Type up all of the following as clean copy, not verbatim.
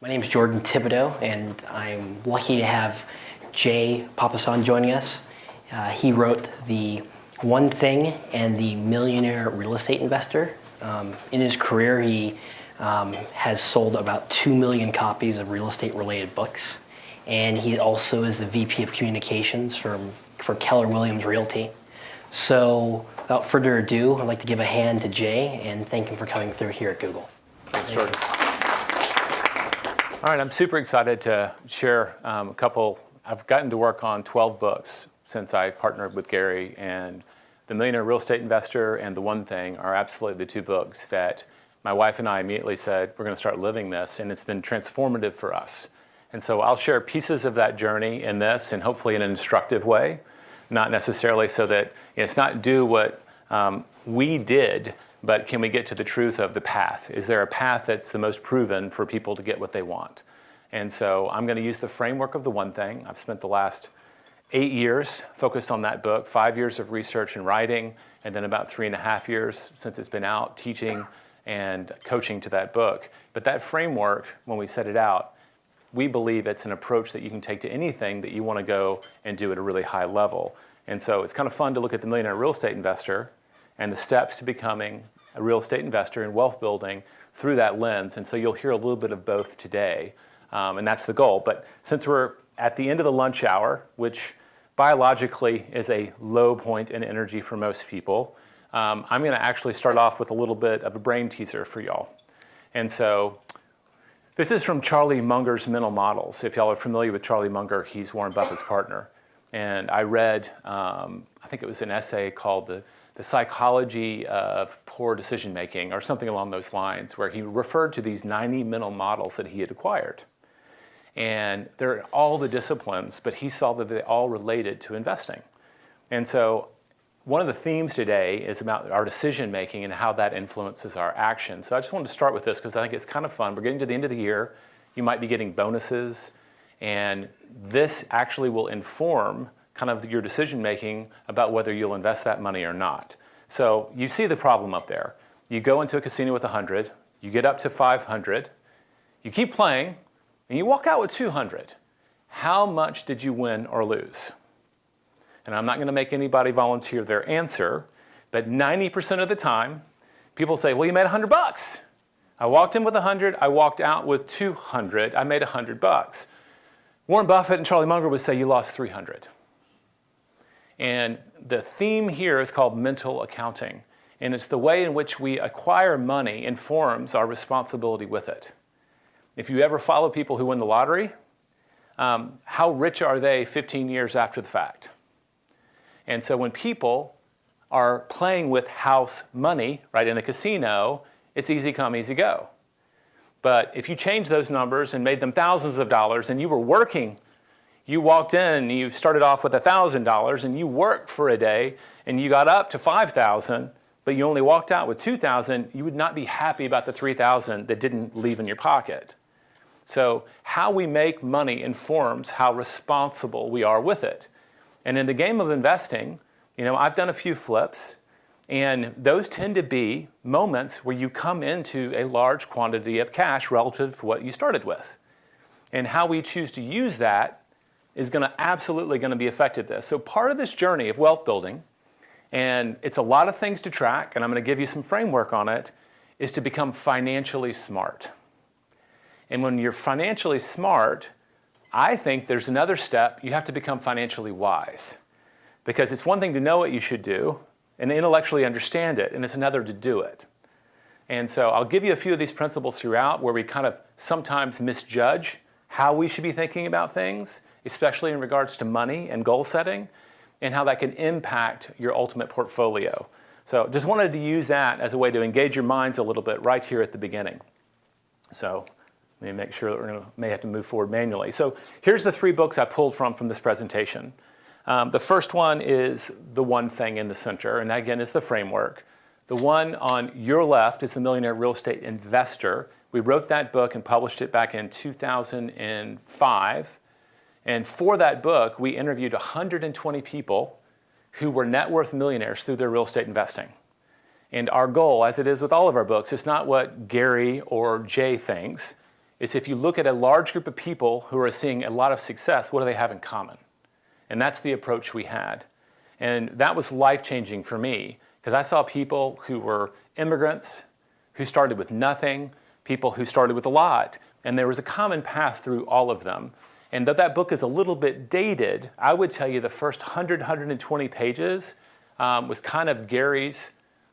My name is Jordan Thibodeau, and I'm lucky to have Jay Papasan joining us. He wrote The One Thing and The Millionaire Real Estate Investor. In his career, he has sold about 2 million copies of real estate related books. And he also is the VP of Communications for Keller Williams Realty. So without further ado, I'd like to give a hand to Jay and thank him for coming through here at Google. Thanks, Jordan. All right, I'm super excited to share a couple. I've gotten to work on 12 books since I partnered with Gary, and The Millionaire Real Estate Investor and The One Thing are absolutely the two books that my wife and I immediately said, we're going to start living this, and it's been transformative for us. And so I'll share pieces of that journey in this, and hopefully in an instructive way, not necessarily so that it's not do what we did, but can we get to the truth of the path? Is there a path that's the most proven for people to get what they want? And so I'm going to use the framework of The One Thing. I've spent the last 8 years focused on that book, 5 years of research and writing, and then about 3.5 years since it's been out teaching and coaching to that book. But that framework, when we set it out, we believe it's an approach that you can take to anything that you want to go and do at a really high level. And so it's kind of fun to look at the Millionaire Real Estate Investor and the steps to becoming a real estate investor and wealth building through that lens. And so you'll hear a little bit of both today, and that's the goal. But since we're at the end of the lunch hour, which biologically is a low point in energy for most people, I'm going to actually start off with a little bit of a brain teaser for y'all. And so this is from Charlie Munger's Mental Models. If y'all are familiar with Charlie Munger, he's Warren Buffett's partner. And I read, I think it was an essay called The Psychology of Poor Decision Making, or something along those lines, where he referred to these 90 mental models that he had acquired. And they're all the disciplines, but he saw that they all related to investing. And so one of the themes today is about our decision making and how that influences our action. So I just wanted to start with this because I think it's kind of fun. We're getting to the end of the year. You might be getting bonuses, and this actually will inform kind of your decision making about whether you'll invest that money or not. So you see the problem up there. You go into a casino with 100, you get up to 500, you keep playing, and you walk out with 200. How much did you win or lose? And I'm not going to make anybody volunteer their answer, but 90% of the time, people say, well, you made $100. I walked in with 100, I walked out with 200, I made $100. Warren Buffett and Charlie Munger would say you lost 300. And the theme here is called mental accounting. And it's the way in which we acquire money informs our responsibility with it. If you ever follow people who win the lottery, how rich are they 15 years after the fact? And so when people are playing with house money, right, in a casino, it's easy come, easy go. But if you change those numbers and made them thousands of dollars and you were working, you walked in and you started off with $1,000 and you worked for a day and you got up to $5,000, but you only walked out with $2,000, you would not be happy about the $3,000 that didn't leave in your pocket. So how we make money informs how responsible we are with it. And in the game of investing, I've done a few flips, and those tend to be moments where you come into a large quantity of cash relative to what you started with. And how we choose to use that is absolutely going to be affected this. So part of this journey of wealth building, and it's a lot of things to track, and I'm going to give you some framework on it, is to become financially smart. And when you're financially smart, I think there's another step. You have to become financially wise. Because it's one thing to know what you should do and intellectually understand it, and it's another to do it. And so I'll give you a few of these principles throughout where we kind of sometimes misjudge how we should be thinking about things, especially in regards to money and goal setting, and how that can impact your ultimate portfolio. So just wanted to use that as a way to engage your minds a little bit right here at the beginning. So let me make sure that may have to move forward manually. So here's the 3 books I pulled from this presentation. The first one is The One Thing in the center, and that again is the framework. The one on your left is The Millionaire Real Estate Investor. We wrote that book and published it back in 2005. And for that book, we interviewed 120 people who were net worth millionaires through their real estate investing. And our goal, as it is with all of our books, is not what Gary or Jay thinks. is if you look at a large group of people who are seeing a lot of success, what do they have in common? And that's the approach we had. And that was life-changing for me, because I saw people who were immigrants, who started with nothing, people who started with a lot, and there was a common path through all of them. And though that book is a little bit dated, I would tell you the first 120 pages was kind of Gary's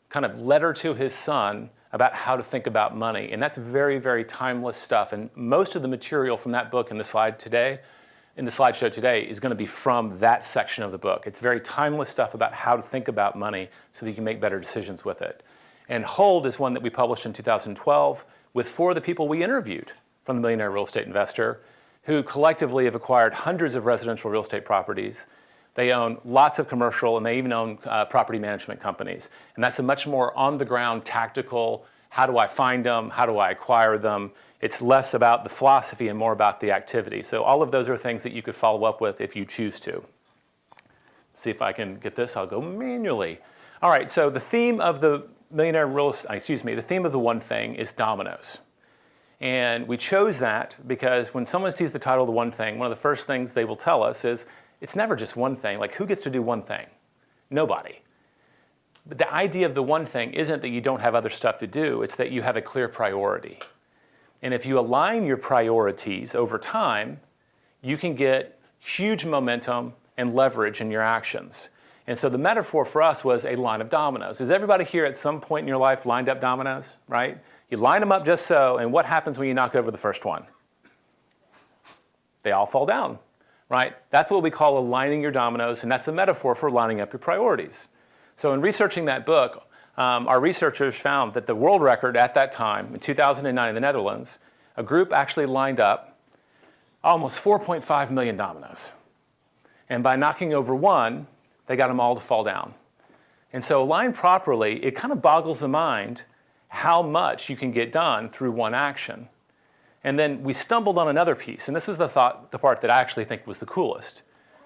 kind of letter to his son about how to think about money. And that's very, very timeless stuff. And most of the material from that book in the slideshow today is going to be from that section of the book. It's very timeless stuff about how to think about money so that you can make better decisions with it. And Hold is one that we published in 2012 with 4 of the people we interviewed from the Millionaire Real Estate Investor, who collectively have acquired hundreds of residential real estate properties. They own lots of commercial, and they even own property management companies. And that's a much more on-the-ground, tactical, how do I find them, how do I acquire them? It's less about the philosophy and more about the activity. So all of those are things that you could follow up with if you choose to. See if I can get this, I'll go manually. All right, so the theme of the the theme of the one thing is Dominoes. And we chose that because when someone sees the title of the one thing, one of the first things they will tell us is, it's never just one thing. Like, who gets to do one thing? Nobody. But the idea of the one thing isn't that you don't have other stuff to do, it's that you have a clear priority. And if you align your priorities over time, you can get huge momentum and leverage in your actions. And so the metaphor for us was a line of dominoes. Has everybody here at some point in your life lined up dominoes, right? You line them up just so, and what happens when you knock over the first one? They all fall down, right? That's what we call aligning your dominoes, and that's a metaphor for lining up your priorities. So in researching that book, our researchers found that the world record at that time, in 2009 in the Netherlands, a group actually lined up almost 4.5 million dominoes. And by knocking over one, they got them all to fall down. And so aligned properly, it kind of boggles the mind how much you can get done through one action. And then we stumbled on another piece, and this is the part that I actually think was the coolest.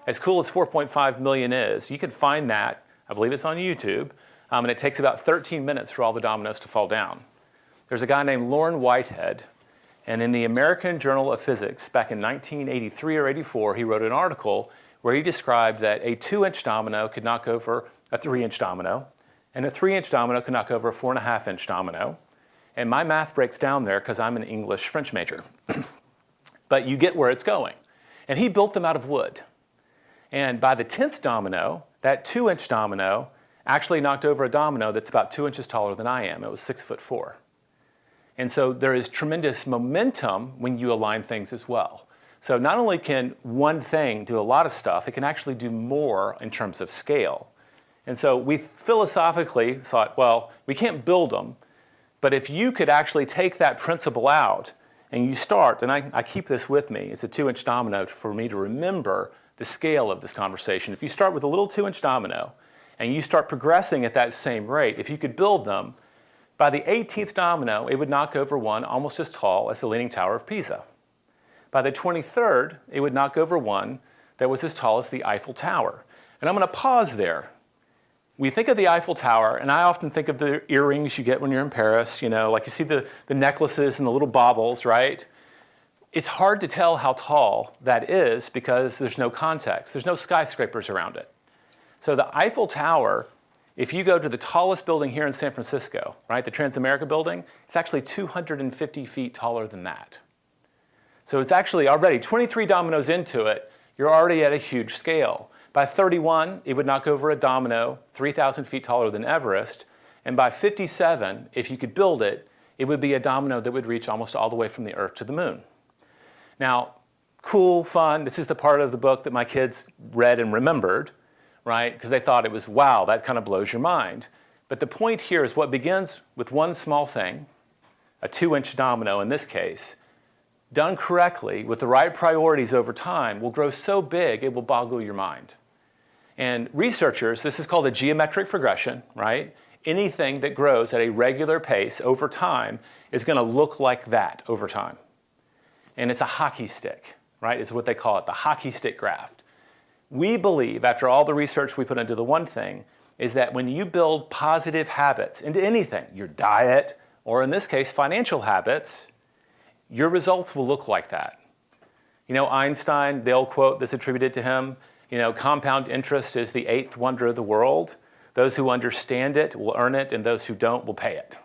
As cool as 4.5 million is, you can find that, I believe it's on YouTube, and it takes about 13 minutes for all the dominoes to fall down. There's a guy named Loren Whitehead, and in the American Journal of Physics, back in 1983 or 84, he wrote an article where he described that a 2-inch domino could knock over a 3-inch domino, and a 3-inch domino could knock over a 4.5-inch domino. And my math breaks down there because I'm an English French major. But you get where it's going. And he built them out of wood. And by the 10th domino, that 2-inch domino actually knocked over a domino that's about 2 inches taller than I am. It was 6'4". And so there is tremendous momentum when you align things as well. So not only can one thing do a lot of stuff, it can actually do more in terms of scale. And so we philosophically thought, well, we can't build them, but if you could actually take that principle out and you start, and I keep this with me, it's a 2-inch domino for me to remember the scale of this conversation. If you start with a little 2-inch domino and you start progressing at that same rate, if you could build them, by the 18th domino, it would knock over one almost as tall as the Leaning Tower of Pisa. By the 23rd, it would knock over one that was as tall as the Eiffel Tower. And I'm going to pause there. We think of the Eiffel Tower, and I often think of the earrings you get when you're in Paris, like you see the necklaces and the little baubles, right? It's hard to tell how tall that is because there's no context. There's no skyscrapers around it. So the Eiffel Tower, if you go to the tallest building here in San Francisco, right, the Transamerica building, it's actually 250 feet taller than that. So it's actually already 23 dominoes into it, you're already at a huge scale. By 31, it would knock over a domino 3,000 feet taller than Everest. And by 57, if you could build it, it would be a domino that would reach almost all the way from the Earth to the moon. Now, cool, fun, this is the part of the book that my kids read and remembered, right? Because they thought it was, wow, that kind of blows your mind. But the point here is what begins with one small thing, a 2-inch domino in this case, done correctly with the right priorities over time will grow so big it will boggle your mind. And researchers, this is called a geometric progression, right? Anything that grows at a regular pace over time is going to look like that over time. And it's a hockey stick, right? Is what they call it, the hockey stick graph. We believe, after all the research we put into the one thing, is that when you build positive habits into anything, your diet, or in this case, financial habits, your results will look like that. You know, Einstein, the old quote that's attributed to him, you know, compound interest is the eighth wonder of the world. Those who understand it will earn it, and those who don't will pay it,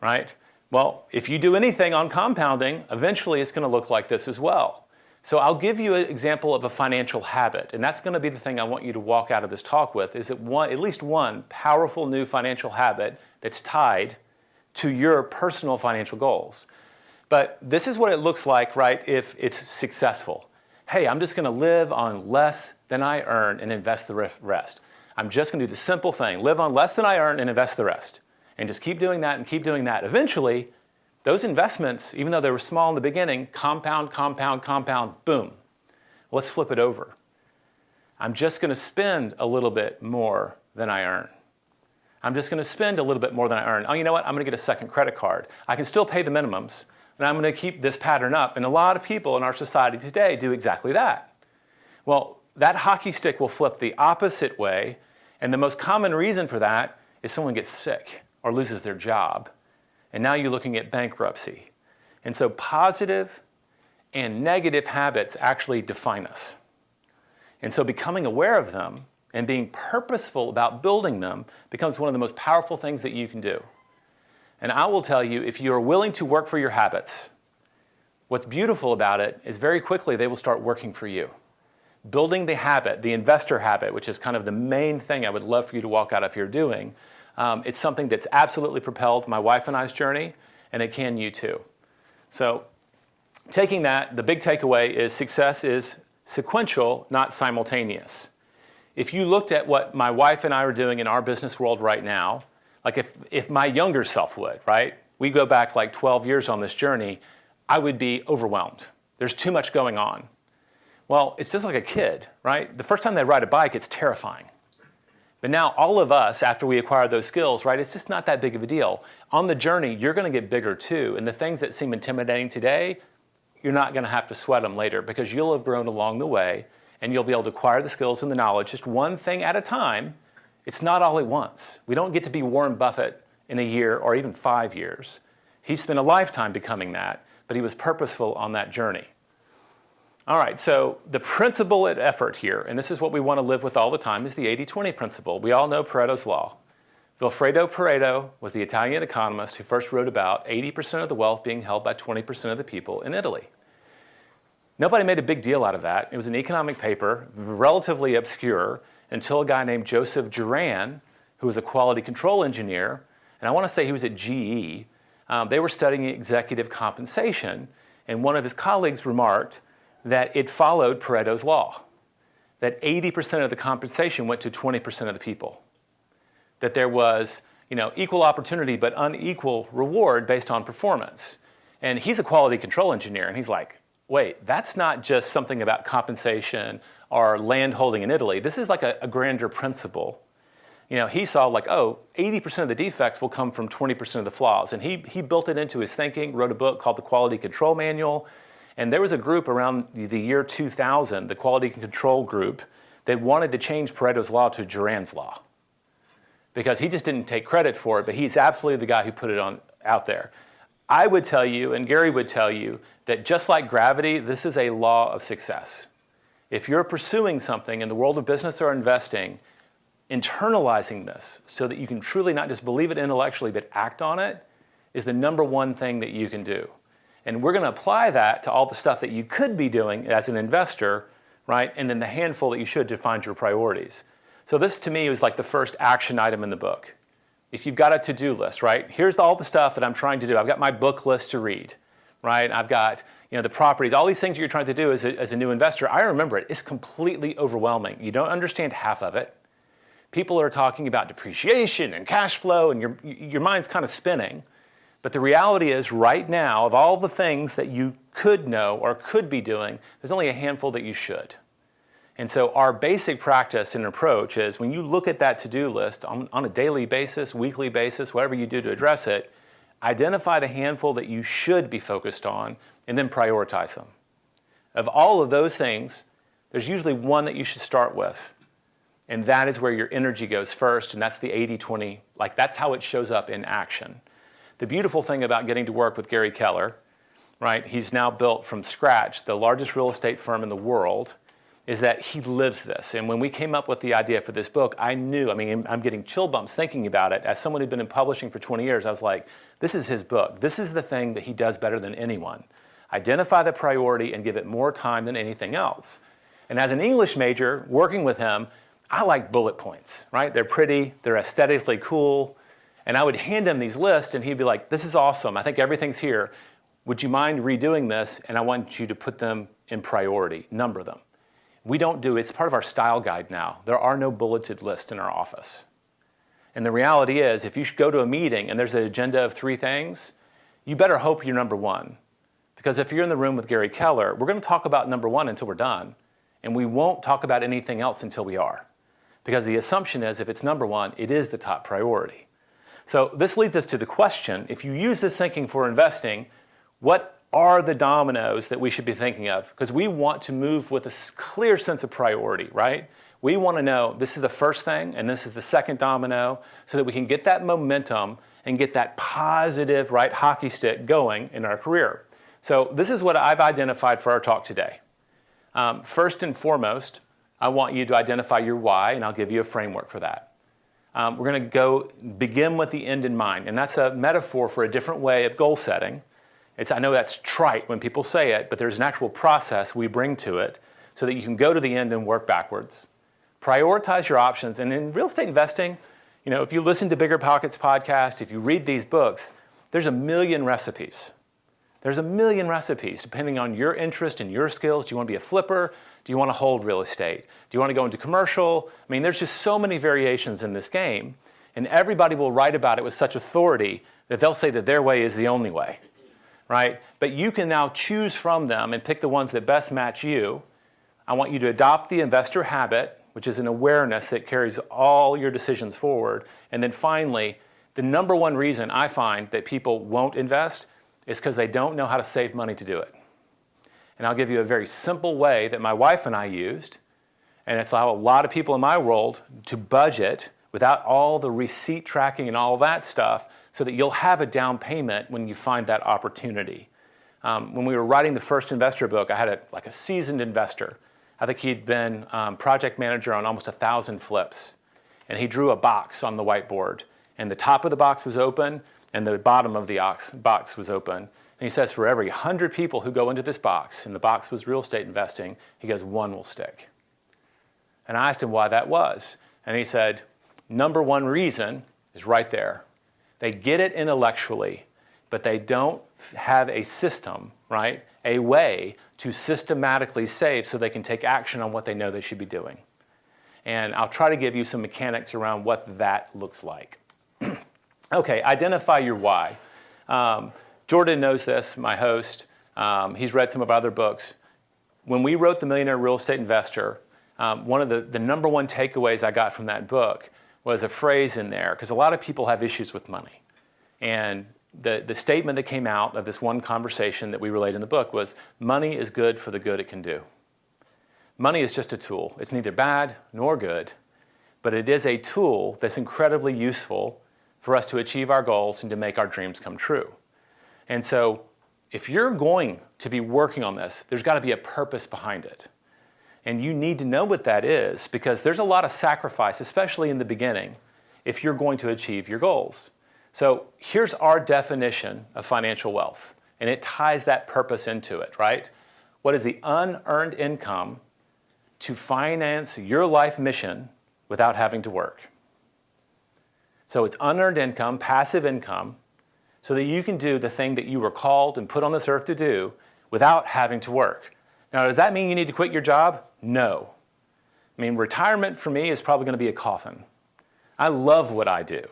right? Well, if you do anything on compounding, eventually it's going to look like this as well. So I'll give you an example of a financial habit, and that's going to be the thing I want you to walk out of this talk with, is at least one powerful new financial habit that's tied to your personal financial goals. But this is what it looks like, right, if it's successful. Hey, I'm just going to live on less than I earn and invest the rest. I'm just going to do the simple thing, live on less than I earn and invest the rest. And just keep doing that and keep doing that. Eventually, those investments, even though they were small in the beginning, compound, boom. Let's flip it over. I'm just going to spend a little bit more than I earn. I'm just going to spend a little bit more than I earn. Oh, you know what? I'm going to get a second credit card. I can still pay the minimums, and I'm going to keep this pattern up. And a lot of people in our society today do exactly that. Well, that hockey stick will flip the opposite way, and the most common reason for that is someone gets sick or loses their job, and now you're looking at bankruptcy. And so positive and negative habits actually define us. And so becoming aware of them and being purposeful about building them becomes one of the most powerful things that you can do. And I will tell you, if you're willing to work for your habits, what's beautiful about it is very quickly they will start working for you. Building the habit, the investor habit, which is kind of the main thing I would love for you to walk out of here doing, it's something that's absolutely propelled my wife and I's journey, and it can you too. So taking that, the big takeaway is success is sequential, not simultaneous. If you looked at what my wife and I are doing in our business world right now, like if my younger self would, right? We go back like 12 years on this journey, I would be overwhelmed. There's too much going on. Well, it's just like a kid, right? The first time they ride a bike, it's terrifying. But now all of us, after we acquire those skills, right, it's just not that big of a deal. On the journey, you're going to get bigger too. And the things that seem intimidating today, you're not going to have to sweat them later because you'll have grown along the way and you'll be able to acquire the skills and the knowledge just one thing at a time. It's not all at once. We don't get to be Warren Buffett in a year or even 5 years. He spent a lifetime becoming that, but he was purposeful on that journey. All right, so the principle at effort here, and this is what we want to live with all the time, is the 80-20 principle. We all know Pareto's law. Vilfredo Pareto was the Italian economist who first wrote about 80% of the wealth being held by 20% of the people in Italy. Nobody made a big deal out of that. It was an economic paper, relatively obscure, until a guy named Joseph Juran, who was a quality control engineer, and I want to say he was at GE. They were studying executive compensation, and one of his colleagues remarked that it followed Pareto's law, that 80% of the compensation went to 20% of the people, that there was, equal opportunity but unequal reward based on performance. And he's a quality control engineer, and he's like, wait, that's not just something about compensation or land holding in Italy. This is like a grander principle. He saw 80% of the defects will come from 20% of the flaws. And he built it into his thinking, wrote a book called The Quality Control Manual. And there was a group around the year 2000, the Quality Control Group, that wanted to change Pareto's law to Juran's law. Because he just didn't take credit for it, but he's absolutely the guy who put it out there. I would tell you, and Gary would tell you, that just like gravity, this is a law of success. If you're pursuing something in the world of business or investing, internalizing this so that you can truly not just believe it intellectually, but act on it, is the number one thing that you can do. And we're going to apply that to all the stuff that you could be doing as an investor, right? And then the handful that you should to find your priorities. So this, to me, was like the first action item in the book. If you've got a to-do list, right? Here's all the stuff that I'm trying to do. I've got my book list to read, right? I've got the properties, all these things that you're trying to do as a new investor. I remember it. It's completely overwhelming. You don't understand half of it. People are talking about depreciation and cash flow, and your mind's kind of spinning. But the reality is, right now, of all the things that you could know or could be doing, there's only a handful that you should. And so our basic practice and approach is when you look at that to-do list on a daily basis, weekly basis, whatever you do to address it, identify the handful that you should be focused on and then prioritize them. Of all of those things, there's usually one that you should start with. And that is where your energy goes first, and that's the 80-20. That's how it shows up in action. The beautiful thing about getting to work with Gary Keller right? He's now built from scratch the largest real estate firm in the world, is that he lives this. And when we came up with the idea for this book, I knew, I'm getting chill bumps thinking about it. As someone who'd been in publishing for 20 years, I was like, this is his book. This is the thing that he does better than anyone. Identify the priority and give it more time than anything else. And as an English major, working with him, I like bullet points, right? They're pretty, they're aesthetically cool. And I would hand him these lists and he'd be like, this is awesome. I think everything's here. Would you mind redoing this? And I want you to put them in priority, number them. We don't do, it's part of our style guide now. There are no bulleted lists in our office. And the reality is, if you go to a meeting and there's an agenda of 3 things, you better hope you're number 1. Because if you're in the room with Gary Keller, we're going to talk about number 1 until we're done. And we won't talk about anything else until we are. Because the assumption is, if it's number 1, it is the top priority. So this leads us to the question, if you use this thinking for investing, what are the dominoes that we should be thinking of? Because we want to move with a clear sense of priority, right? We want to know this is the first thing and this is the second domino so that we can get that momentum and get that positive, right, hockey stick going in our career. So this is what I've identified for our talk today. First and foremost, I want you to identify your why, and I'll give you a framework for that. We're going to begin with the end in mind, and that's a metaphor for a different way of goal setting. I know that's trite when people say it, but there's an actual process we bring to it so that you can go to the end and work backwards. Prioritize your options, and in real estate investing, if you listen to BiggerPockets Podcast, if you read these books, there's a million recipes. There's a million recipes depending on your interest and your skills. Do you want to be a flipper? Do you want to hold real estate? Do you want to go into commercial? There's just so many variations in this game, and everybody will write about it with such authority that they'll say that their way is the only way, right? But you can now choose from them and pick the ones that best match you. I want you to adopt the investor habit, which is an awareness that carries all your decisions forward. And then finally, the number one reason I find that people won't invest is because they don't know how to save money to do it. And I'll give you a very simple way that my wife and I used, and it's how a lot of people in my world to budget without all the receipt tracking and all that stuff so that you'll have a down payment when you find that opportunity. When we were writing the first investor book, I had a seasoned investor. I think he'd been project manager on almost 1,000 flips. And he drew a box on the whiteboard. And the top of the box was open, and the bottom of the box was open. And he says, for every 100 people who go into this box, and the box was real estate investing, he goes, 1 will stick. And I asked him why that was. And he said, number 1 reason is right there. They get it intellectually, but they don't have a system, right? A way to systematically save so they can take action on what they know they should be doing. And I'll try to give you some mechanics around what that looks like. Okay, identify your why. Jordan knows this, my host. He's read some of our other books. When we wrote The Millionaire Real Estate Investor, one of the number 1 takeaways I got from that book was a phrase in there, because a lot of people have issues with money. And the statement that came out of this one conversation that we relayed in the book was, money is good for the good it can do. Money is just a tool. It's neither bad nor good, but it is a tool that's incredibly useful for us to achieve our goals and to make our dreams come true. And so if you're going to be working on this, there's got to be a purpose behind it. And you need to know what that is, because there's a lot of sacrifice, especially in the beginning, if you're going to achieve your goals. So here's our definition of financial wealth, and it ties that purpose into it, right? What is the unearned income to finance your life mission without having to work? So it's unearned income, passive income, so that you can do the thing that you were called and put on this earth to do without having to work. Now, does that mean you need to quit your job? No. Retirement for me is probably going to be a coffin. I love what I do.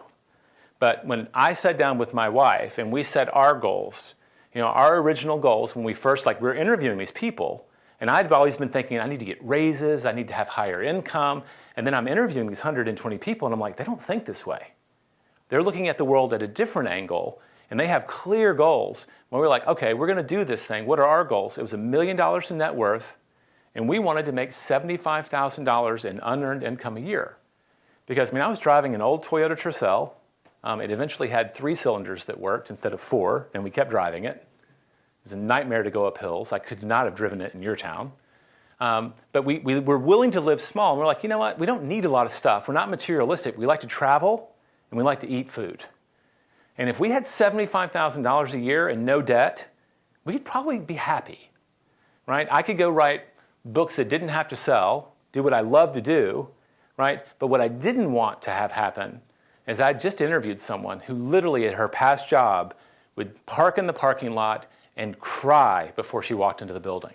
But when I sat down with my wife and we set our goals, our original goals when we first, we were interviewing these people, and I'd always been thinking, I need to get raises, I need to have higher income, and then I'm interviewing these 120 people, and I'm like, they don't think this way. They're looking at the world at a different angle, and they have clear goals. When we're like, okay, we're going to do this thing. What are our goals? It was $1 million in net worth, and we wanted to make $75,000 in unearned income a year. Because, I was driving an old Toyota Tercel. It eventually had 3 cylinders that worked instead of 4, and we kept driving it. was a nightmare to go up hills. I could not have driven it in your town. But we were willing to live small. And we're like, you know what? We don't need a lot of stuff. We're not materialistic. We like to travel, and we like to eat food. And if we had $75,000 a year and no debt, we'd probably be happy, right? I could go write books that didn't have to sell, do what I love to do, right? But what I didn't want to have happen is I just interviewed someone who literally at her past job would park in the parking lot and cry before she walked into the building.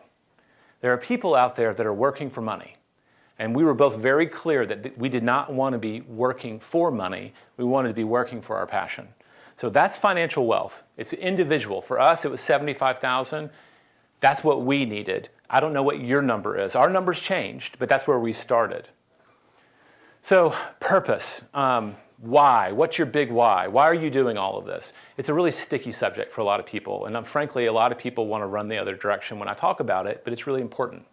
There are people out there that are working for money. And we were both very clear that we did not want to be working for money. We wanted to be working for our passion. So that's financial wealth. It's individual. For us, it was $75,000. That's what we needed. I don't know what your number is. Our numbers changed, but that's where we started. So purpose. Why? What's your big why? Why are you doing all of this? It's a really sticky subject for a lot of people. And frankly, a lot of people want to run the other direction when I talk about it, but it's really important.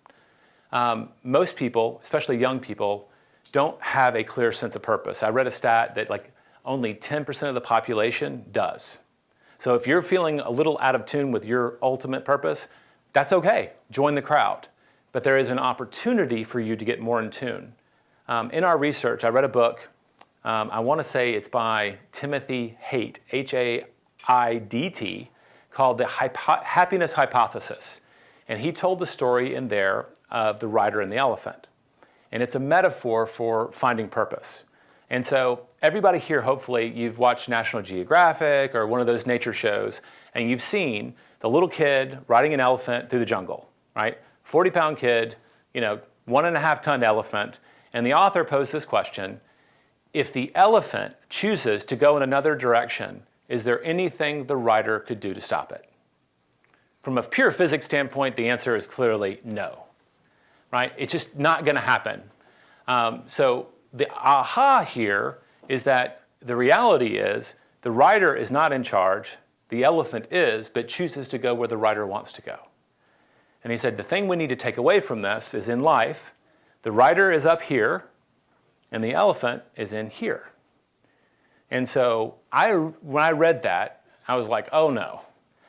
Most people, especially young people, don't have a clear sense of purpose. I read a stat that only 10% of the population does. So if you're feeling a little out of tune with your ultimate purpose, that's okay. Join the crowd. But there is an opportunity for you to get more in tune. In our research, I read a book. I want to say it's by Timothy Haidt, H-A-I-D-T, called The Happiness Hypothesis. And he told the story in there of the rider and the elephant. And it's a metaphor for finding purpose. And so everybody here, hopefully, you've watched National Geographic or one of those nature shows, and you've seen the little kid riding an elephant through the jungle, right? 40-pound kid, 1.5-ton elephant. And the author posed this question: if the elephant chooses to go in another direction, is there anything the rider could do to stop it? From a pure physics standpoint, the answer is clearly no, right? It's just not going to happen. So the aha here is that the reality is the rider is not in charge, the elephant is, but chooses to go where the rider wants to go. And he said the thing we need to take away from this is in life, the rider is up here, and the elephant is in here. And so when I read that, I was like, oh no,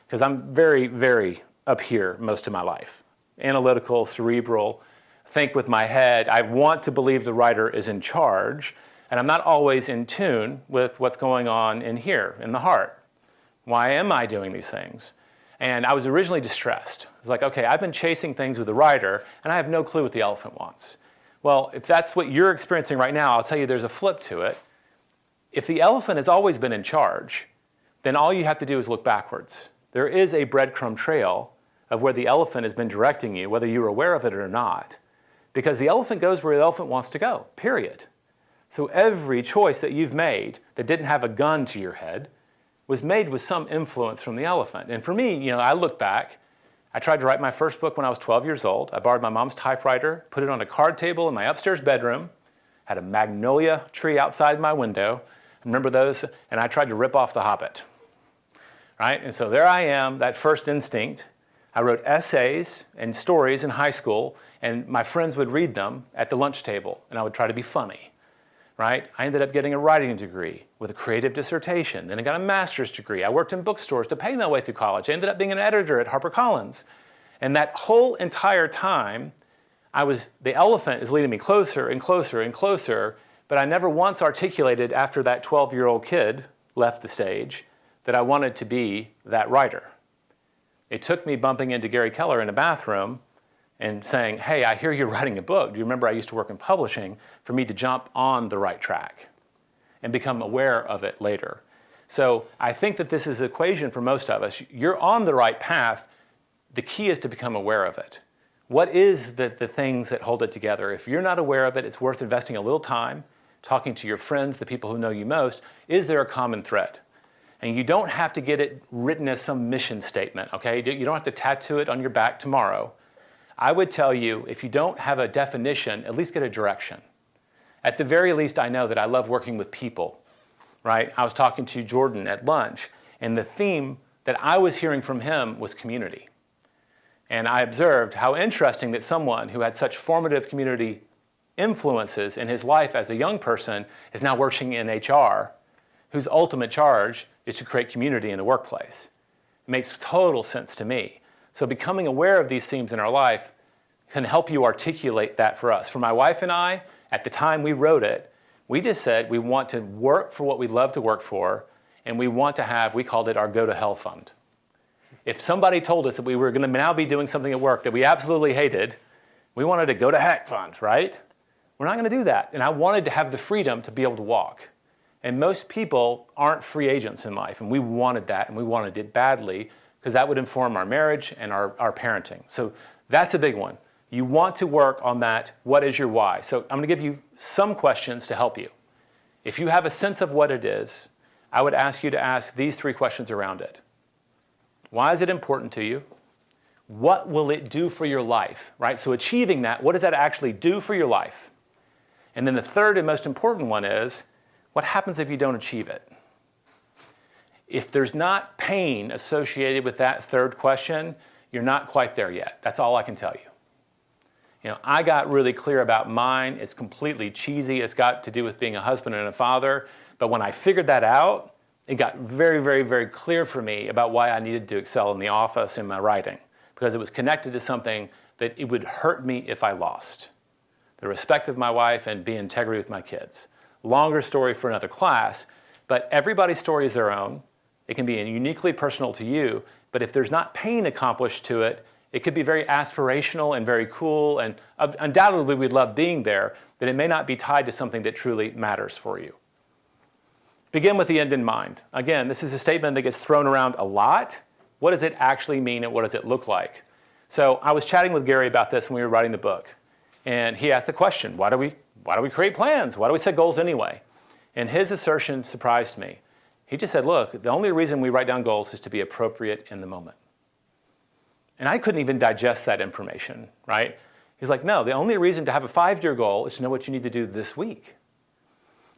because I'm very, very up here most of my life. Analytical, cerebral, think with my head. I want to believe the rider is in charge, and I'm not always in tune with what's going on in here, in the heart. Why am I doing these things? And I was originally distressed. I was like, okay, I've been chasing things with the rider, and I have no clue what the elephant wants. Well, if that's what you're experiencing right now, I'll tell you there's a flip to it. If the elephant has always been in charge, then all you have to do is look backwards. There is a breadcrumb trail of where the elephant has been directing you, whether you're aware of it or not, because the elephant goes where the elephant wants to go, period. So every choice that you've made that didn't have a gun to your head was made with some influence from the elephant. And for me, I look back. I tried to write my first book when I was 12 years old. I borrowed my mom's typewriter, put it on a card table in my upstairs bedroom, had a magnolia tree outside my window. I remember those, and I tried to rip off The Hobbit. Right? And so there I am, that first instinct. I wrote essays and stories in high school, and my friends would read them at the lunch table, and I would try to be funny. Right? I ended up getting a writing degree with a creative dissertation. Then I got a master's degree. I worked in bookstores to pay my way through college. I ended up being an editor at HarperCollins. And that whole entire time, the elephant is leading me closer and closer and closer, but I never once articulated after that 12-year-old kid left the stage that I wanted to be that writer. It took me bumping into Gary Keller in a bathroom and saying, hey, I hear you're writing a book. Do you remember I used to work in publishing? For me to jump on the right track and become aware of it later. So I think that this is an equation for most of us. You're on the right path. The key is to become aware of it. What is the things that hold it together? If you're not aware of it, it's worth investing a little time, talking to your friends, the people who know you most. Is there a common thread? And you don't have to get it written as some mission statement, okay? You don't have to tattoo it on your back tomorrow. I would tell you, if you don't have a definition, at least get a direction. At the very least, I know that I love working with people, right? I was talking to Jordan at lunch, and the theme that I was hearing from him was community. And I observed how interesting that someone who had such formative community influences in his life as a young person is now working in HR, whose ultimate charge is to create community in the workplace. It makes total sense to me. So becoming aware of these themes in our life can help you articulate that for us. For my wife and I, at the time we wrote it, we just said we want to work for what we love to work for, and we want to have, we called it our go to hell fund. If somebody told us that we were going to now be doing something at work that we absolutely hated, we wanted a go to heck fund, right? We're not going to do that. And I wanted to have the freedom to be able to walk. And most people aren't free agents in life, and we wanted that, and we wanted it badly, because that would inform our marriage and our parenting. So that's a big one. You want to work on that, what is your why? So I'm going to give you some questions to help you. If you have a sense of what it is, I would ask you to ask these 3 questions around it. Why is it important to you? What will it do for your life, right? So achieving that, what does that actually do for your life? And then the third and most important one is, what happens if you don't achieve it? If there's not pain associated with that third question, you're not quite there yet. That's all I can tell you. You know, I got really clear about mine. It's completely cheesy. It's got to do with being a husband and a father. But when I figured that out, it got very, very, very clear for me about why I needed to excel in the office in my writing, because it was connected to something that it would hurt me if I lost. The respect of my wife and be in integrity with my kids. Longer story for another class, but everybody's story is their own. It can be uniquely personal to you, but if there's not pain accomplished to it, it could be very aspirational and very cool, and undoubtedly we'd love being there, but it may not be tied to something that truly matters for you. Begin with the end in mind. Again, this is a statement that gets thrown around a lot. What does it actually mean, and what does it look like? So I was chatting with Gary about this when we were writing the book, and he asked the question, why do we create plans? Why do we set goals anyway? And his assertion surprised me. He just said, look, the only reason we write down goals is to be appropriate in the moment. And I couldn't even digest that information, right? He's like, no, the only reason to have a 5-year goal is to know what you need to do this week.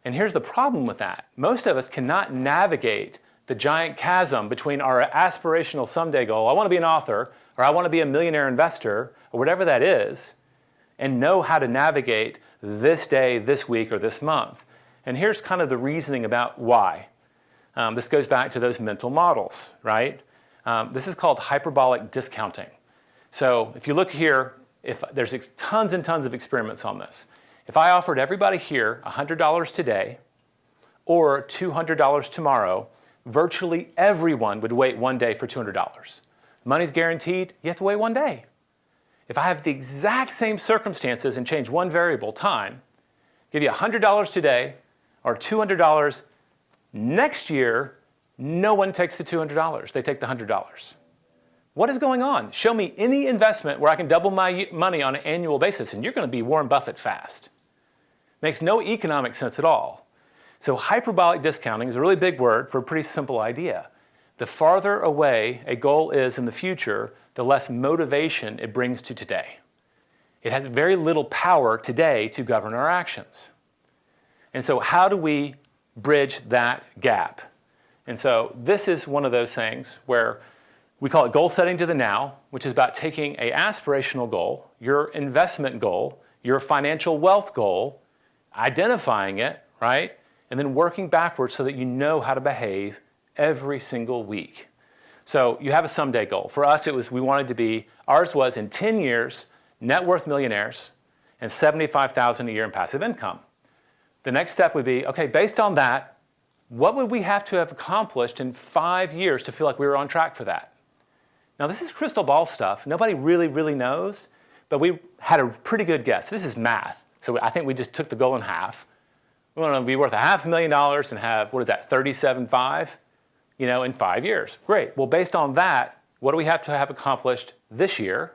And here's the problem with that. Most of us cannot navigate the giant chasm between our aspirational someday goal, I want to be an author, or I want to be a millionaire investor, or whatever that is, and know how to navigate this day, this week, or this month. And here's kind of the reasoning about why. This goes back to those mental models, right? This is called hyperbolic discounting. So if you look here, if there's tons and tons of experiments on this. If I offered everybody here $100 today or $200 tomorrow, virtually everyone would wait one day for $200. Money's guaranteed, you have to wait one day. If I have the exact same circumstances and change one variable, time, give you $100 today or $200 next year, no one takes the $200. They take the $100. What is going on? Show me any investment where I can double my money on an annual basis, and you're going to be Warren Buffett fast. Makes no economic sense at all. So hyperbolic discounting is a really big word for a pretty simple idea. The farther away a goal is in the future, the less motivation it brings to today. It has very little power today to govern our actions. And so how do we bridge that gap? And so this is one of those things where we call it goal setting to the now, which is about taking an aspirational goal, your investment goal, your financial wealth goal, identifying it, right? And then working backwards so that you know how to behave every single week. So you have a someday goal. For us, ours was in 10 years, net worth millionaires and $75,000 a year in passive income. The next step would be, okay, based on that, what would we have to have accomplished in 5 years to feel like we were on track for that? Now, this is crystal ball stuff. Nobody really, really knows, but we had a pretty good guess. This is math. So I think we just took the goal in half. We want to be worth $500,000 and have, what is that, 37.5, in 5 years. Great. Well, based on that, what do we have to have accomplished this year?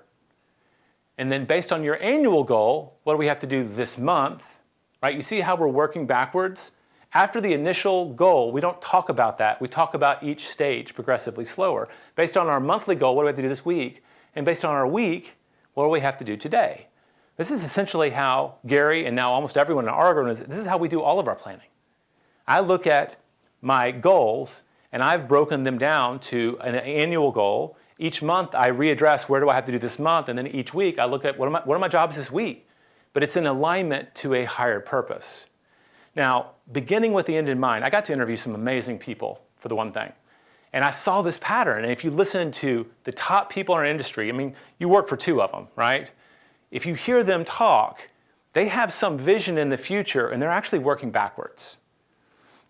And then based on your annual goal, what do we have to do this month? Right? You see how we're working backwards? After the initial goal, we don't talk about that. We talk about each stage progressively slower. Based on our monthly goal, what do we have to do this week? And based on our week, what do we have to do today? This is essentially how Gary and now almost everyone in our organization, this is how we do all of our planning. I look at my goals and I've broken them down to an annual goal. Each month I readdress where do I have to do this month, and then each week I look at what are my jobs this week. But it's in alignment to a higher purpose. Now, beginning with the end in mind, I got to interview some amazing people, for the one thing. And I saw this pattern. And if you listen to the top people in our industry, I mean, you work for two of them, right? If you hear them talk, they have some vision in the future, and they're actually working backwards.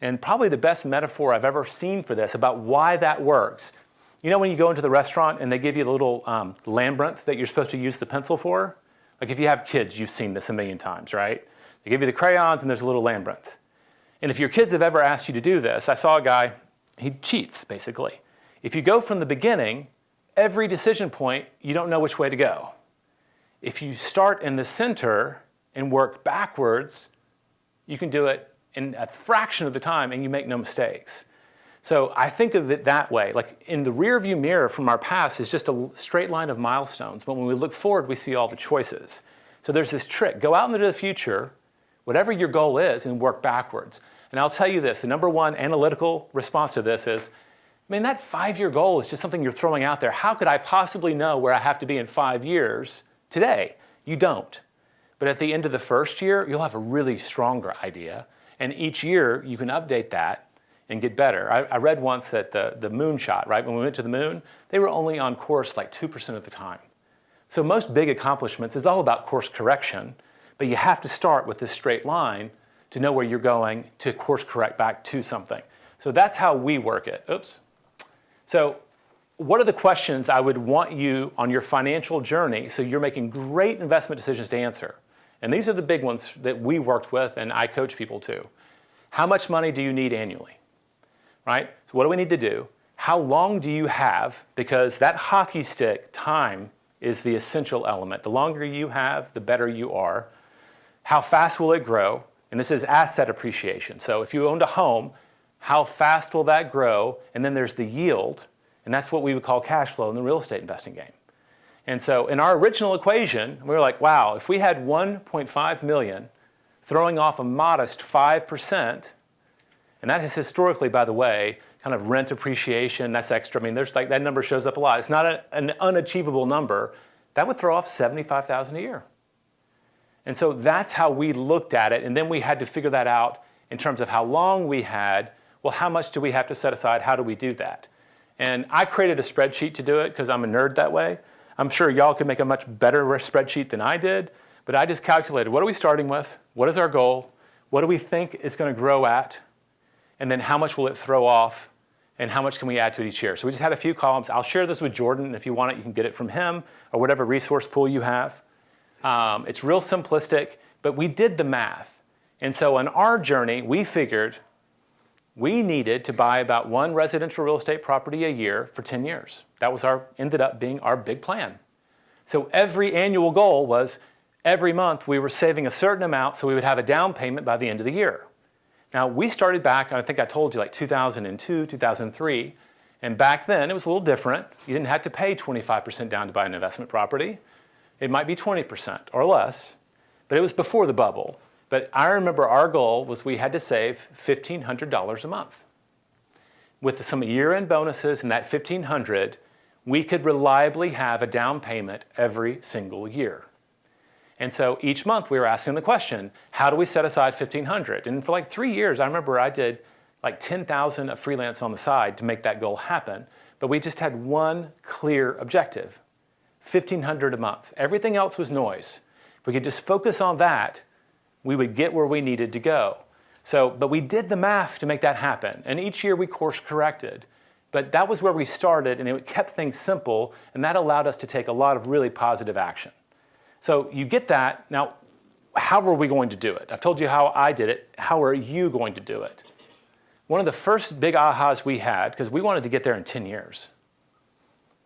And probably the best metaphor I've ever seen for this about why that works. You know when you go into the restaurant and they give you the little labyrinth that you're supposed to use the pencil for? Like if you have kids, you've seen this a million times, right? They give you the crayons and there's a little labyrinth. And if your kids have ever asked you to do this, I saw a guy, he cheats basically. If you go from the beginning, every decision point, you don't know which way to go. If you start in the center and work backwards, you can do it in a fraction of the time and you make no mistakes. So I think of it that way. Like in the rearview mirror from our past is just a straight line of milestones. But when we look forward, we see all the choices. So there's this trick. Go out into the future, whatever your goal is, and work backwards. And I'll tell you this, the number one analytical response to this is, I mean, that 5-year goal is just something you're throwing out there. How could I possibly know where I have to be in 5 years today? You don't. But at the end of the first year, you'll have a really stronger idea. And each year, you can update that and get better. I read once that the moonshot, right, when we went to the moon, they were only on course like 2% of the time. So most big accomplishments is all about course correction, but you have to start with this straight line to know where you're going to course correct back to something. So that's how we work it. Oops. So what are the questions I would want you on your financial journey so you're making great investment decisions to answer? And these are the big ones that we worked with and I coach people to. How much money do you need annually? Right? So what do we need to do? How long do you have? Because that hockey stick, time, is the essential element. The longer you have, the better you are. How fast will it grow? And this is asset appreciation. So if you owned a home, how fast will that grow? And then there's the yield, and that's what we would call cash flow in the real estate investing game. And so in our original equation, we were like, wow, if we had 1.5 million throwing off a modest 5%, and that is historically, by the way, kind of rent appreciation, that's extra. I mean, there's like that number shows up a lot. It's not an unachievable number. That would throw off $75,000 a year. And so that's how we looked at it. And then we had to figure that out in terms of how long we had. Well, how much do we have to set aside? How do we do that? And I created a spreadsheet to do it because I'm a nerd that way. I'm sure y'all could make a much better spreadsheet than I did. But I just calculated, what are we starting with? What is our goal? What do we think it's going to grow at? And then how much will it throw off? And how much can we add to it each year? So we just had a few columns. I'll share this with Jordan. And if you want it, you can get it from him or whatever resource pool you have. It's real simplistic, but we did the math. And so on our journey, we figured we needed to buy about one residential real estate property a year for 10 years. That was ended up being our big plan. So every annual goal was every month we were saving a certain amount so we would have a down payment by the end of the year. Now, we started back, I think I told you, like 2002, 2003. And back then, it was a little different. You didn't have to pay 25% down to buy an investment property. It might be 20% or less, but it was before the bubble. But I remember our goal was we had to save $1,500 a month. With some year-end bonuses and that $1,500, we could reliably have a down payment every single year. And so each month we were asking the question, how do we set aside $1,500? And for like 3 years, I remember I did like 10,000 of freelance on the side to make that goal happen. But we just had one clear objective, $1,500 a month. Everything else was noise. If we could just focus on that, we would get where we needed to go. But we did the math to make that happen. And each year we course corrected. But that was where we started, and it kept things simple, and that allowed us to take a lot of really positive action. So you get that. Now, how are we going to do it? I've told you how I did it. How are you going to do it? One of the first big ahas we had, because we wanted to get there in 10 years.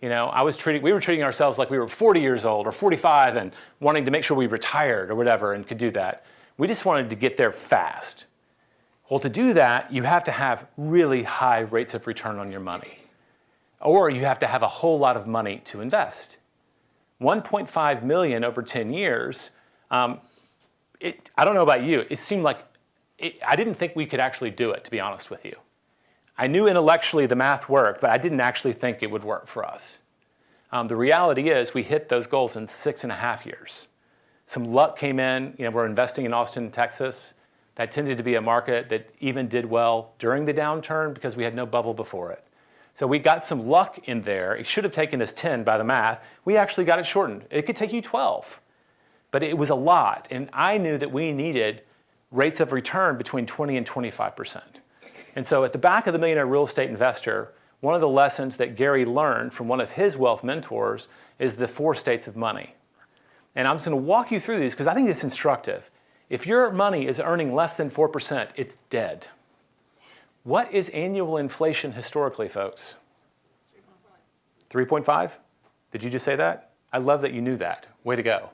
You know, we were treating ourselves like we were 40 years old or 45 and wanting to make sure we retired or whatever and could do that. We just wanted to get there fast. Well, to do that, you have to have really high rates of return on your money. Or you have to have a whole lot of money to invest. 1.5 million over 10 years, I don't know about you, it seemed like, I didn't think we could actually do it, to be honest with you. I knew intellectually the math worked, but I didn't actually think it would work for us. The reality is we hit those goals in 6.5 years. Some luck came in, we're investing in Austin, Texas. That tended to be a market that even did well during the downturn because we had no bubble before it. So we got some luck in there. It should have taken us 10 by the math. We actually got it shortened. It could take you 12. But it was a lot. And I knew that we needed rates of return between 20 and 25%. And so at the back of the Millionaire Real Estate Investor, one of the lessons that Gary learned from one of his wealth mentors is the 4 states of money. And I'm just going to walk you through these because I think it's instructive. If your money is earning less than 4%, it's dead. What is annual inflation historically, folks? 3.5? Did you just say that? I love that you knew that. Way to go.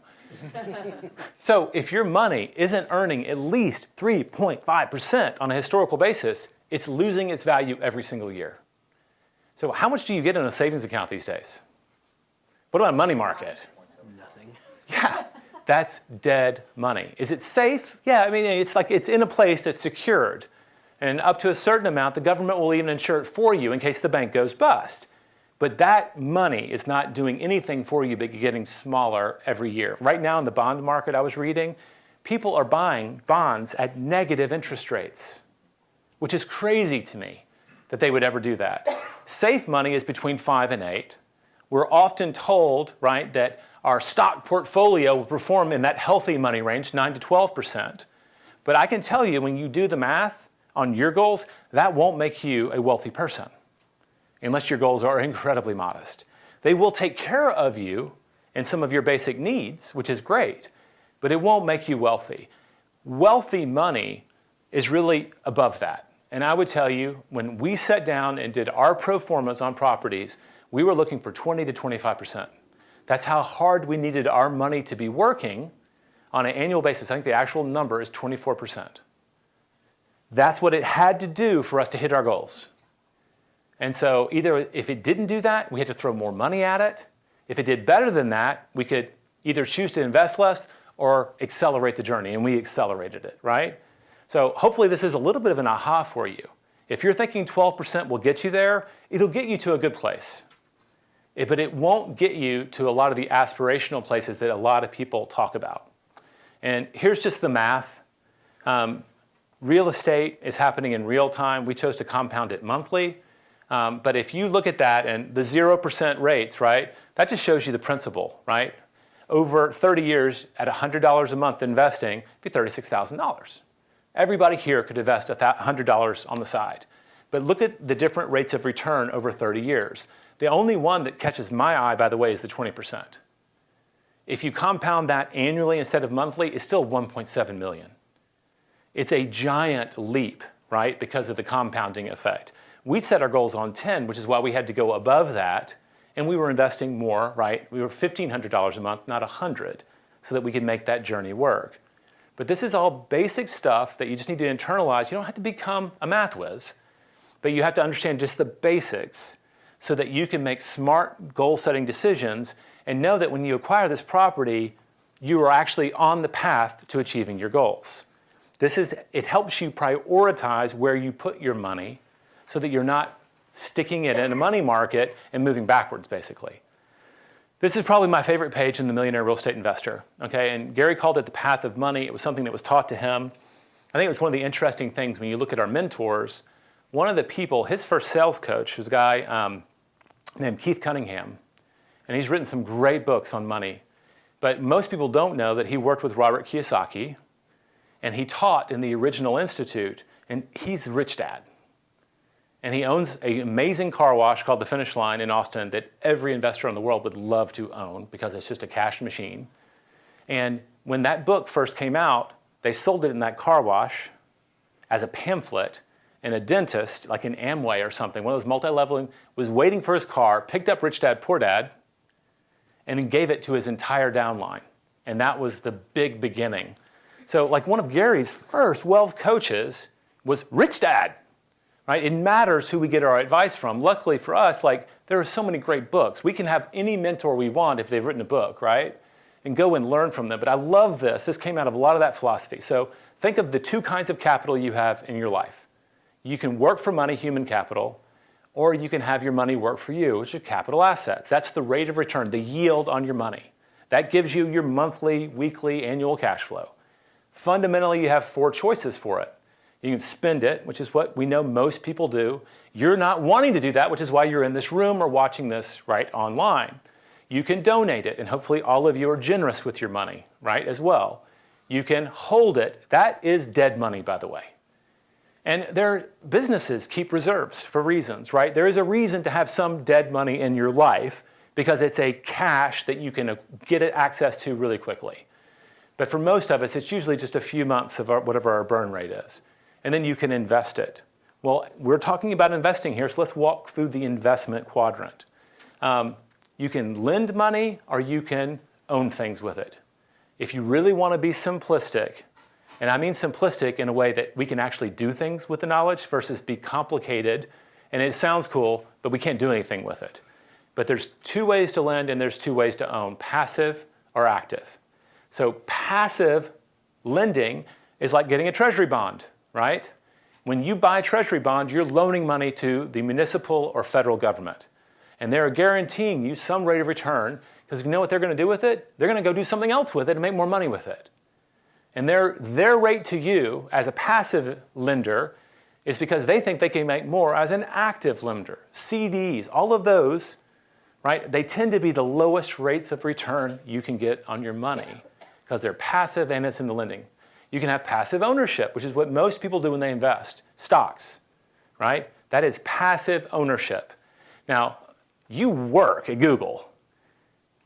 So if your money isn't earning at least 3.5% on a historical basis, it's losing its value every single year. So how much do you get in a savings account these days? What about a money market? Nothing. Yeah, that's dead money. Is it safe? Yeah, I mean, it's like it's in a place that's secured. And up to a certain amount, the government will even insure it for you in case the bank goes bust. But that money is not doing anything for you but getting smaller every year. Right now in the bond market I was reading, people are buying bonds at negative interest rates, which is crazy to me that they would ever do that. Safe money is between 5 and 8. We're often told, right, that our stock portfolio will perform in that healthy money range, 9 to 12%. But I can tell you when you do the math on your goals, that won't make you a wealthy person unless your goals are incredibly modest. They will take care of you and some of your basic needs, which is great, but it won't make you wealthy. Wealthy money is really above that. And I would tell you, when we sat down and did our pro formas on properties, we were looking for 20 to 25%. That's how hard we needed our money to be working on an annual basis. I think the actual number is 24%. That's what it had to do for us to hit our goals. And so either if it didn't do that, we had to throw more money at it. If it did better than that, we could either choose to invest less or accelerate the journey, and we accelerated it, right? So hopefully this is a little bit of an aha for you. If you're thinking 12% will get you there, it'll get you to a good place. But it won't get you to a lot of the aspirational places that a lot of people talk about. And here's just the math. Real estate is happening in real time. We chose to compound it monthly. But if you look at that and the 0% rates, right, that just shows you the principle, right? Over 30 years at $100 a month investing, it'd be $36,000. Everybody here could invest $100 on the side. But look at the different rates of return over 30 years. The only one that catches my eye, by the way, is the 20%. If you compound that annually instead of monthly, it's still 1.7 million. It's a giant leap, right, because of the compounding effect. We set our goals on 10, which is why we had to go above that, and we were investing more, right? We were $1,500 a month, not $100, so that we could make that journey work. But this is all basic stuff that you just need to internalize. You don't have to become a math whiz, but you have to understand just the basics so that you can make smart goal-setting decisions and know that when you acquire this property, you are actually on the path to achieving your goals. It helps you prioritize where you put your money so that you're not sticking it in a money market and moving backwards, basically. This is probably my favorite page in the Millionaire Real Estate Investor, okay? And Gary called it the path of money. It was something that was taught to him. I think it was one of the interesting things when you look at our mentors. One of the people, his first sales coach was a guy named Keith Cunningham, and he's written some great books on money. But most people don't know that he worked with Robert Kiyosaki, and he taught in the original institute, and he's the rich dad. And he owns an amazing car wash called The Finish Line in Austin that every investor in the world would love to own because it's just a cash machine. And when that book first came out, they sold it in that car wash as a pamphlet, and a dentist, like an Amway or something, one of those multi-leveling, was waiting for his car, picked up Rich Dad, Poor Dad, and gave it to his entire downline. And that was the big beginning. So like one of Gary's first wealth coaches was Rich Dad. Right? It matters who we get our advice from. Luckily for us, like there are so many great books. We can have any mentor we want if they've written a book, right? And go and learn from them. But I love this. This came out of a lot of that philosophy. So think of the 2 kinds of capital you have in your life. You can work for money, human capital, or you can have your money work for you, which is capital assets. That's the rate of return, the yield on your money. That gives you your monthly, weekly, annual cash flow. Fundamentally, you have 4 choices for it. You can spend it, which is what we know most people do. You're not wanting to do that, which is why you're in this room or watching this right online. You can donate it, and hopefully all of you are generous with your money, right, as well. You can hold it. That is dead money, by the way. And their businesses keep reserves for reasons, right? There is a reason to have some dead money in your life because it's a cash that you can get access to really quickly. But for most of us, it's usually just a few months of whatever our burn rate is. And then you can invest it. Well, we're talking about investing here, so let's walk through the investment quadrant. You can lend money or you can own things with it. If you really want to be simplistic, and I mean simplistic in a way that we can actually do things with the knowledge versus be complicated, and it sounds cool, but we can't do anything with it. But there's two ways to lend and there's two ways to own, passive or active. So passive lending is like getting a treasury bond, right? When you buy a treasury bond, you're loaning money to the municipal or federal government. And they're guaranteeing you some rate of return because you know what they're going to do with it? They're going to go do something else with it and make more money with it. And their rate to you as a passive lender is because they think they can make more as an active lender. CDs, all of those, right? They tend to be the lowest rates of return you can get on your money because they're passive and it's in the lending. You can have passive ownership, which is what most people do when they invest. Stocks, right? That is passive ownership. Now, you work at Google.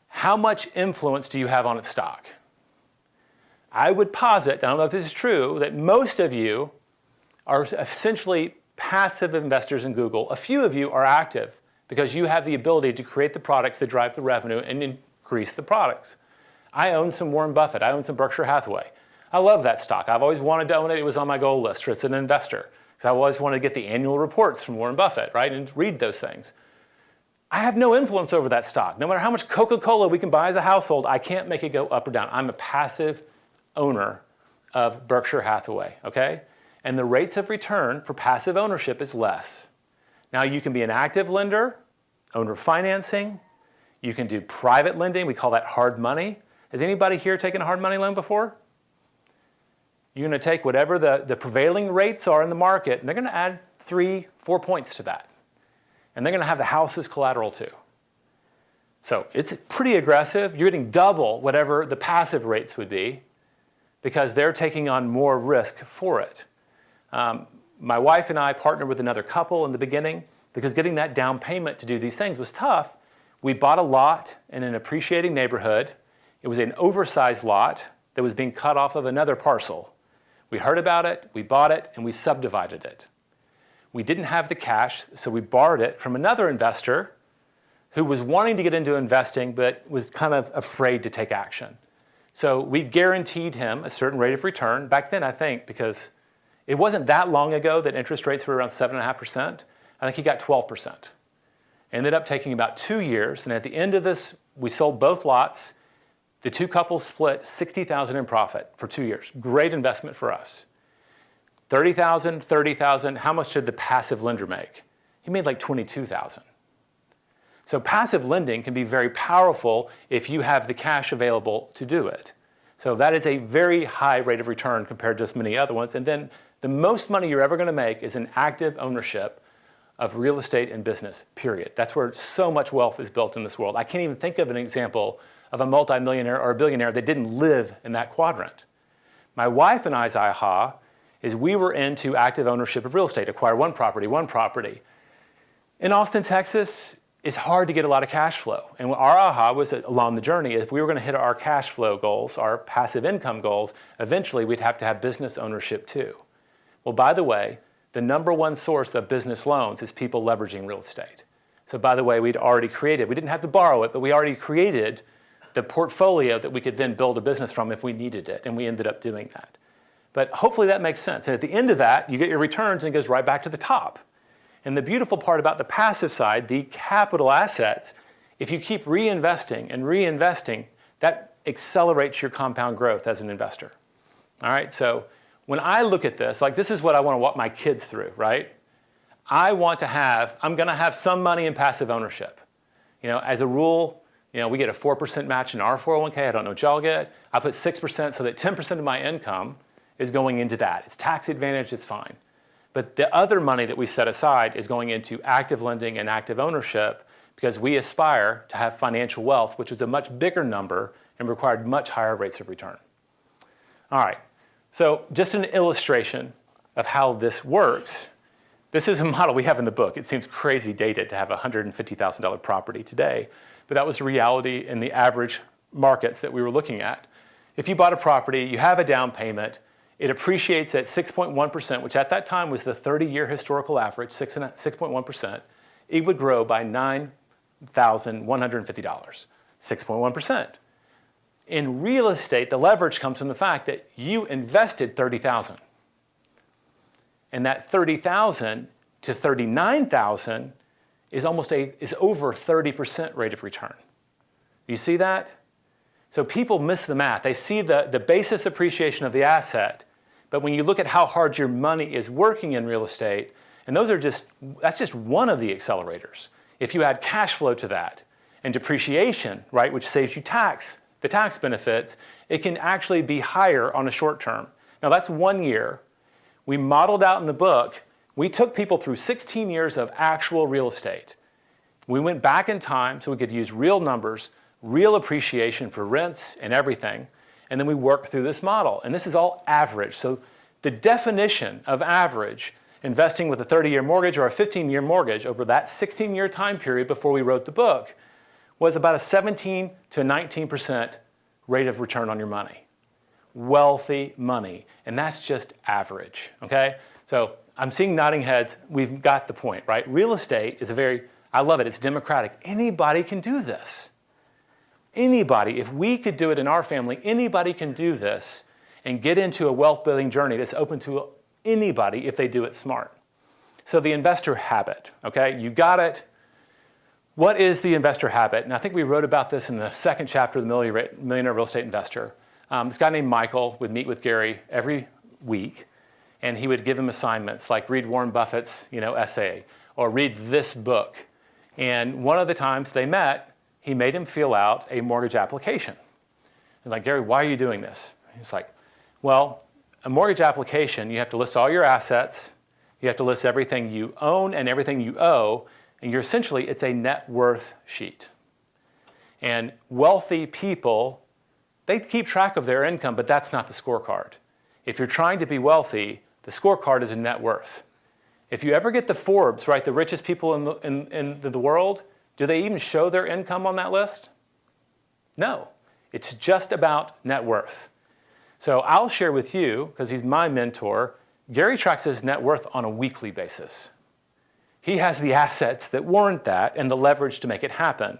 How much influence do you have on its stock? I would posit, I don't know if this is true, that most of you are essentially passive investors in Google. A few of you are active because you have the ability to create the products that drive the revenue and increase the products. I own some Warren Buffett. I own some Berkshire Hathaway. I love that stock. I've always wanted to own it. It was on my goal list as an investor because I always wanted to get the annual reports from Warren Buffett, right, and read those things. I have no influence over that stock. No matter how much Coca-Cola we can buy as a household, I can't make it go up or down. I'm a passive owner of Berkshire Hathaway, okay? And the rates of return for passive ownership is less. Now you can be an active lender, owner financing. You can do private lending. We call that hard money. Has anybody here taken a hard money loan before? You're going to take whatever the prevailing rates are in the market, and they're going to add 3-4 points to that. And they're going to have the house as collateral too. So it's pretty aggressive. You're getting double whatever the passive rates would be because they're taking on more risk for it. My wife and I partnered with another couple in the beginning because getting that down payment to do these things was tough. We bought a lot in an appreciating neighborhood. It was an oversized lot that was being cut off of another parcel. We heard about it, we bought it, and we subdivided it. We didn't have the cash, so we borrowed it from another investor who was wanting to get into investing but was kind of afraid to take action. So we guaranteed him a certain rate of return. Back then, I think, because it wasn't that long ago that interest rates were around 7.5%, I think he got 12%. Ended up taking about 2 years, and at the end of this, we sold both lots. The two couples split $60,000 in profit for 2 years. Great investment for us. $30,000, $30,000. How much did the passive lender make? He made like $22,000. So passive lending can be very powerful if you have the cash available to do it. So that is a very high rate of return compared to just many other ones. And then the most money you're ever going to make is in active ownership of real estate and business, period. That's where so much wealth is built in this world. I can't even think of an example of a multimillionaire or a billionaire that didn't live in that quadrant. My wife and I's aha is we were into active ownership of real estate, acquire one property. In Austin, Texas, it's hard to get a lot of cash flow. And our aha was that along the journey, if we were going to hit our cash flow goals, our passive income goals, eventually we'd have to have business ownership too. Well, by the way, the number one source of business loans is people leveraging real estate. So by the way, we didn't have to borrow it, but we already created the portfolio that we could then build a business from if we needed it, and we ended up doing that. But hopefully that makes sense. And at the end of that, you get your returns and it goes right back to the top. And the beautiful part about the passive side, the capital assets, if you keep reinvesting and reinvesting, that accelerates your compound growth as an investor. All right, so when I look at this, like this is what I want to walk my kids through, right? I'm going to have some money in passive ownership. You know, as a rule, we get a 4% match in our 401k. I don't know what y'all get. I put 6% so that 10% of my income is going into that. It's tax advantaged, it's fine. But the other money that we set aside is going into active lending and active ownership because we aspire to have financial wealth, which is a much bigger number and required much higher rates of return. All right, so just an illustration of how this works. This is a model we have in the book. It seems crazy dated to have a $150,000 property today, but that was the reality in the average markets that we were looking at. If you bought a property, you have a down payment, it appreciates at 6.1%, which at that time was the 30-year historical average, 6.1%. It would grow by $9,150, 6.1%. In real estate, the leverage comes from the fact that you invested $30,000. And that $30,000 to $39,000 is over 30% rate of return. You see that? So people miss the math. They see the basis appreciation of the asset, but when you look at how hard your money is working in real estate, and that's just one of the accelerators. If you add cash flow to that and depreciation, right, which saves you the tax benefits, it can actually be higher on a short term. Now that's 1 year. We modeled out in the book, we took people through 16 years of actual real estate. We went back in time so we could use real numbers, real appreciation for rents and everything, and then we worked through this model. And this is all average. So the definition of average, investing with a 30-year mortgage or a 15-year mortgage over that 16-year time period before we wrote the book, was about a 17 to 19% rate of return on your money. Wealthy money, and that's just average, okay? So I'm seeing nodding heads. We've got the point, right? Real estate is I love it, it's democratic. Anybody can do this. Anybody, if we could do it in our family, anybody can do this and get into a wealth building journey that's open to anybody if they do it smart. So the investor habit, okay? You got it. What is the investor habit? And I think we wrote about this in the second chapter of the Millionaire Real Estate Investor. This guy named Michael would meet with Gary every week, and he would give him assignments like read Warren Buffett's essay or read this book. And one of the times they met, he made him fill out a mortgage application. He's like, Gary, why are you doing this? He's like, well, a mortgage application, you have to list all your assets, you have to list everything you own and everything you owe, and it's a net worth sheet. And wealthy people, they keep track of their income, but that's not the scorecard. If you're trying to be wealthy, the scorecard is a net worth. If you ever get the Forbes, right, the richest people in the world, do they even show their income on that list? No. It's just about net worth. So I'll share with you, because he's my mentor, Gary tracks his net worth on a weekly basis. He has the assets that warrant that and the leverage to make it happen.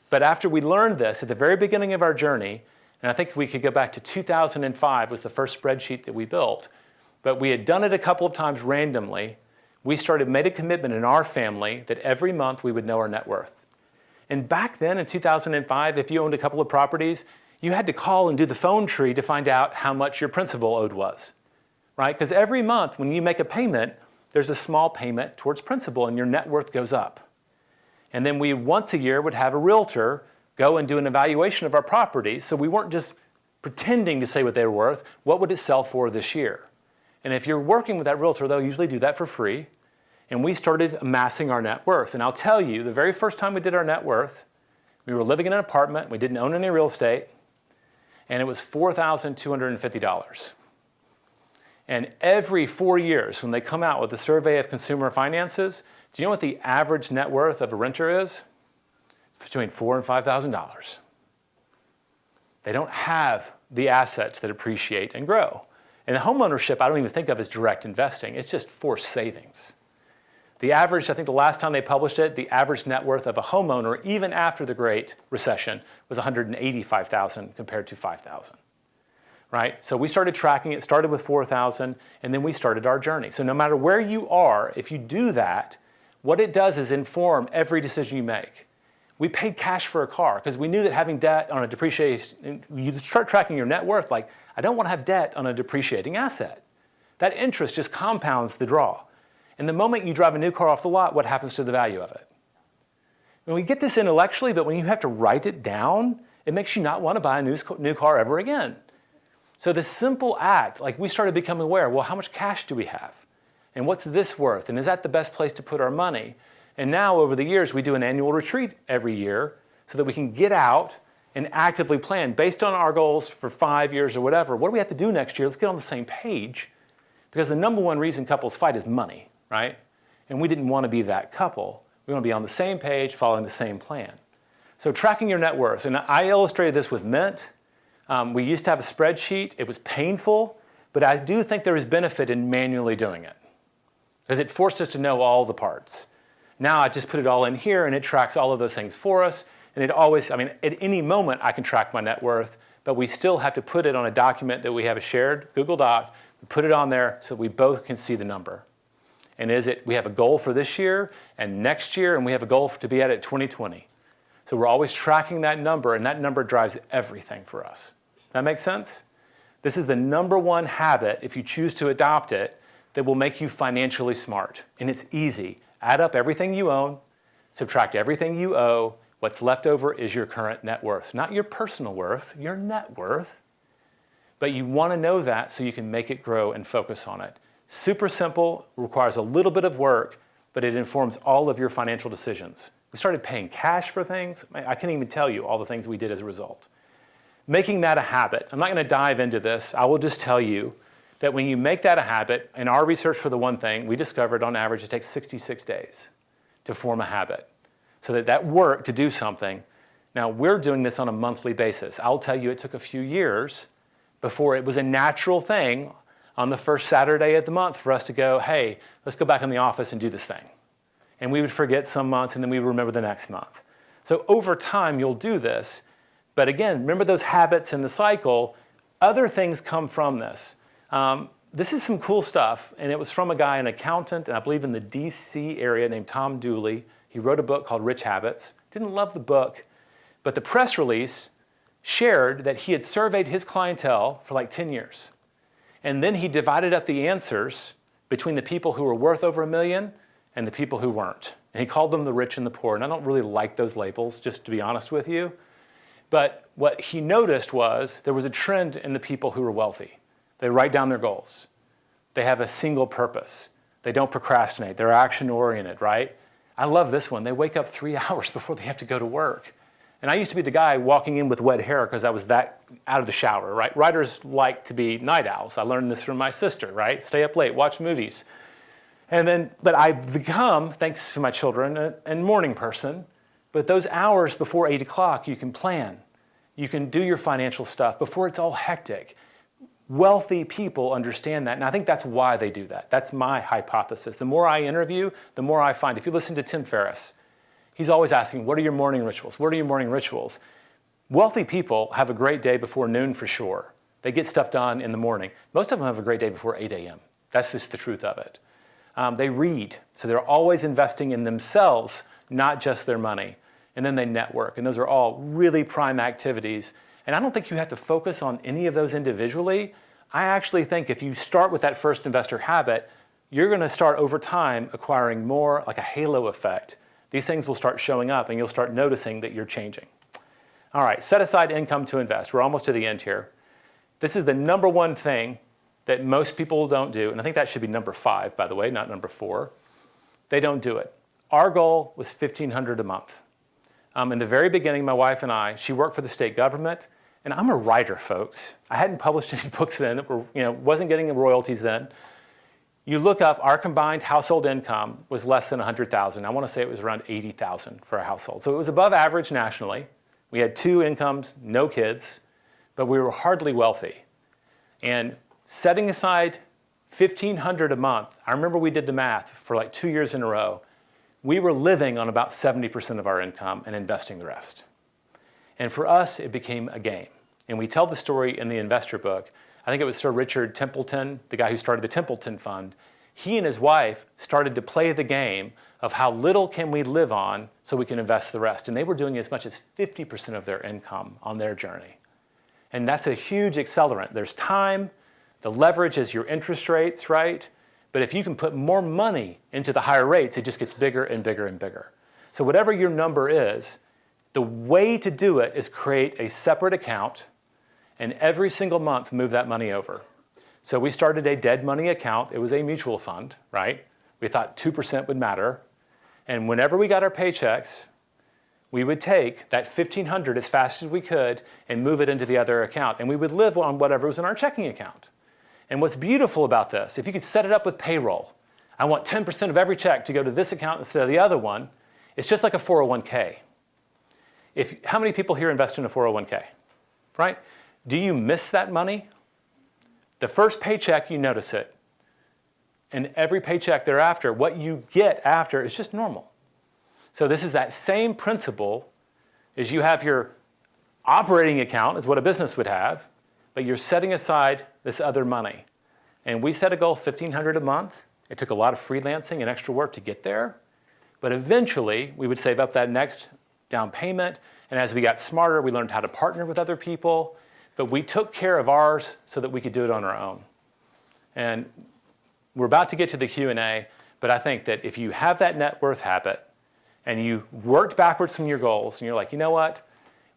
But after we learned this at the very beginning of our journey, and I think we could go back to 2005 was the first spreadsheet that we built, but we had done it a couple of times randomly. We made a commitment in our family that every month we would know our net worth. And back then in 2005, if you owned a couple of properties, you had to call and do the phone tree to find out how much your principal owed was, right? Because every month when you make a payment, there's a small payment towards principal and your net worth goes up. And then we once a year would have a realtor go and do an evaluation of our properties, so we weren't just pretending to say what they were worth. What would it sell for this year? And if you're working with that realtor, they'll usually do that for free. And we started amassing our net worth. And I'll tell you, the very first time we did our net worth, we were living in an apartment, we didn't own any real estate, and it was $4,250. And every 4 years, when they come out with a survey of consumer finances, do you know what the average net worth of a renter is? It's between $4,000 and $5,000. They don't have the assets that appreciate and grow. And the homeownership, I don't even think of as direct investing. It's just forced savings. The average, I think the last time they published it, the average net worth of a homeowner, even after the Great Recession, was $185,000 compared to $5,000. Right? So we started tracking it, started with $4,000, and then we started our journey. So no matter where you are, if you do that, what it does is inform every decision you make. We paid cash for a car because we knew that having debt on a depreciation, you start tracking your net worth, like, I don't want to have debt on a depreciating asset. That interest just compounds the draw. And the moment you drive a new car off the lot, what happens to the value of it? And we get this intellectually, but when you have to write it down, it makes you not want to buy a new car ever again. So the simple act, like we started becoming aware, well, how much cash do we have? And what's this worth? And is that the best place to put our money? And now over the years, we do an annual retreat every year so that we can get out and actively plan based on our goals for 5 years or whatever. What do we have to do next year? Let's get on the same page. Because the number one reason couples fight is money, right? And we didn't want to be that couple. We want to be on the same page, following the same plan. So tracking your net worth, and I illustrated this with Mint. We used to have a spreadsheet. It was painful, but I do think there is benefit in manually doing it because it forced us to know all the parts. Now I just put it all in here and it tracks all of those things for us. And it always, at any moment I can track my net worth, but we still have to put it on a document that we have a shared Google Doc. We put it on there so we both can see the number. And we have a goal for this year and next year, and we have a goal to be at it 2020. So we're always tracking that number, and that number drives everything for us. That makes sense? This is the number one habit, if you choose to adopt it, that will make you financially smart. And it's easy. Add up everything you own, subtract everything you owe. What's left over is your current net worth. Not your personal worth, your net worth. But you want to know that so you can make it grow and focus on it. Super simple, requires a little bit of work, but it informs all of your financial decisions. We started paying cash for things. I can't even tell you all the things we did as a result. Making that a habit. I'm not going to dive into this. I will just tell you that when you make that a habit, in our research for the one thing, we discovered on average it takes 66 days to form a habit. So that work to do something. Now we're doing this on a monthly basis. I'll tell you it took a few years before it was a natural thing on the first Saturday of the month for us to go, hey, let's go back in the office and do this thing. And we would forget some months and then we would remember the next month. So over time you'll do this. But again, remember those habits in the cycle. Other things come from this. This is some cool stuff, and it was from a guy, an accountant, and I believe in the DC area named Tom Dooley. He wrote a book called Rich Habits. Didn't love the book, but the press release shared that he had surveyed his clientele for like 10 years. And then he divided up the answers between the people who were worth over $1 million and the people who weren't. And he called them the rich and the poor. And I don't really like those labels, just to be honest with you. But what he noticed was there was a trend in the people who were wealthy. They write down their goals. They have a single purpose. They don't procrastinate. They're action-oriented, right? I love this one. They wake up 3 hours before they have to go to work. And I used to be the guy walking in with wet hair because I was that out of the shower, right? Writers like to be night owls. I learned this from my sister, right? Stay up late, watch movies. But I've become, thanks to my children, a morning person. But those hours before 8 o'clock, you can plan. You can do your financial stuff before it's all hectic. Wealthy people understand that, and I think that's why they do that. That's my hypothesis. The more I interview, the more I find. If you listen to Tim Ferriss, he's always asking, what are your morning rituals? What are your morning rituals? Wealthy people have a great day before noon for sure. They get stuff done in the morning. Most of them have a great day before 8 a.m. That's just the truth of it. They read, so they're always investing in themselves, not just their money. And then they network, and those are all really prime activities. And I don't think you have to focus on any of those individually. I actually think if you start with that first investor habit, you're going to start over time acquiring more, like a halo effect. These things will start showing up and you'll start noticing that you're changing. All right, set aside income to invest. We're almost to the end here. This is the number one thing that most people don't do, and I think that should be number 5, by the way, not number 4. They don't do it. Our goal was $1,500 a month. In the very beginning, my wife and I, she worked for the state government, and I'm a writer, folks. I hadn't published any books then, or wasn't getting royalties then. You look up, our combined household income was less than $100,000. I want to say it was around $80,000 for a household. So it was above average nationally. We had 2 incomes, no kids, but we were hardly wealthy. And setting aside $1,500 a month, I remember we did the math for like 2 years in a row. We were living on about 70% of our income and investing the rest. And for us, it became a game. And we tell the story in the investor book. I think it was Sir Richard Templeton, the guy who started the Templeton Fund. He and his wife started to play the game of how little can we live on so we can invest the rest. And they were doing as much as 50% of their income on their journey. And that's a huge accelerant. There's time, the leverage is your interest rates, right? But if you can put more money into the higher rates, it just gets bigger and bigger and bigger. So whatever your number is, the way to do it is create a separate account and every single month move that money over. So we started a dead money account. It was a mutual fund, right? We thought 2% would matter. And whenever we got our paychecks, we would take that $1,500 as fast as we could and move it into the other account. And we would live on whatever was in our checking account. And what's beautiful about this, if you could set it up with payroll, I want 10% of every check to go to this account instead of the other one, it's just like a 401k. How many people here invest in a 401k, right? Do you miss that money? The first paycheck, you notice it. And every paycheck thereafter, what you get after is just normal. So this is that same principle as you have your operating account, is what a business would have, but you're setting aside this other money. And we set a goal of $1,500 a month. It took a lot of freelancing and extra work to get there. But eventually, we would save up that next down payment. And as we got smarter, we learned how to partner with other people. But we took care of ours so that we could do it on our own. And we're about to get to the Q&A, but I think that if you have that net worth habit and you worked backwards from your goals and you're like, you know what,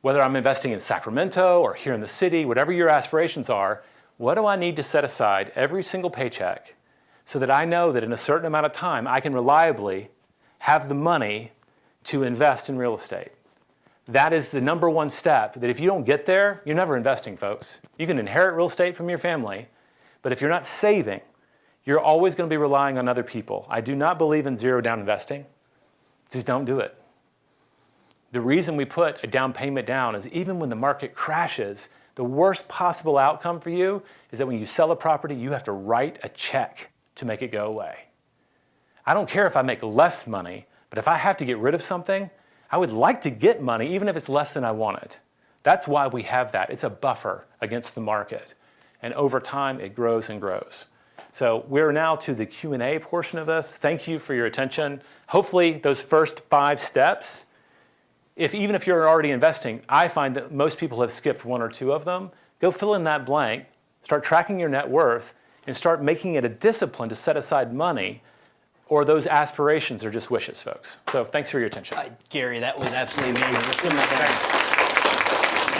whether I'm investing in Sacramento or here in the city, whatever your aspirations are, what do I need to set aside every single paycheck so that I know that in a certain amount of time I can reliably have the money to invest in real estate? That is the number one step, that if you don't get there, you're never investing, folks. You can inherit real estate from your family, but if you're not saving, you're always going to be relying on other people. I do not believe in zero down investing. Just don't do it. The reason we put a down payment down is even when the market crashes, the worst possible outcome for you is that when you sell a property, you have to write a check to make it go away. I don't care if I make less money, but if I have to get rid of something, I would like to get money even if it's less than I wanted. That's why we have that. It's a buffer against the market. And over time, it grows and grows. So we're now to the Q&A portion of this. Thank you for your attention. Hopefully those first 5 steps, even if you're already investing, I find that most people have skipped 1 or 2 of them. Go fill in that blank, start tracking your net worth, and start making it a discipline to set aside money, or those aspirations are just wishes, folks. So thanks for your attention. Gary, that was absolutely amazing.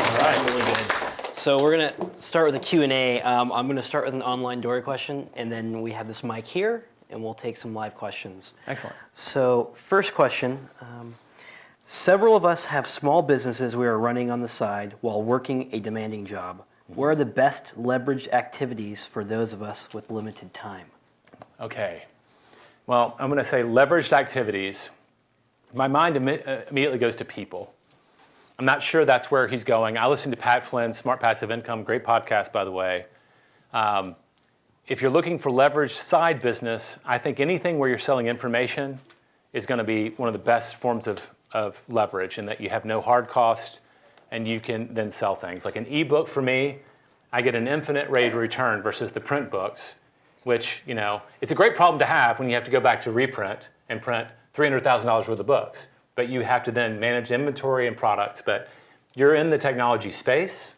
All right. Really good. So we're going to start with a Q&A. I'm going to start with an online Dory question, and then we have this mic here, and we'll take some live questions. Excellent. So first question, several of us have small businesses we are running on the side while working a demanding job. What are the best leveraged activities for those of us with limited time? Okay. Well, I'm going to say leveraged activities. My mind immediately goes to people. I'm not sure that's where he's going. I listen to Pat Flynn, Smart Passive Income, great podcast, by the way. If you're looking for leveraged side business, I think anything where you're selling information is going to be one of the best forms of leverage, in that you have no hard cost and you can then sell things. Like an ebook for me, I get an infinite rate of return versus the print books, which, it's a great problem to have when you have to go back to reprint and print $300,000 worth of books. But you have to then manage inventory and products. But you're in the technology space.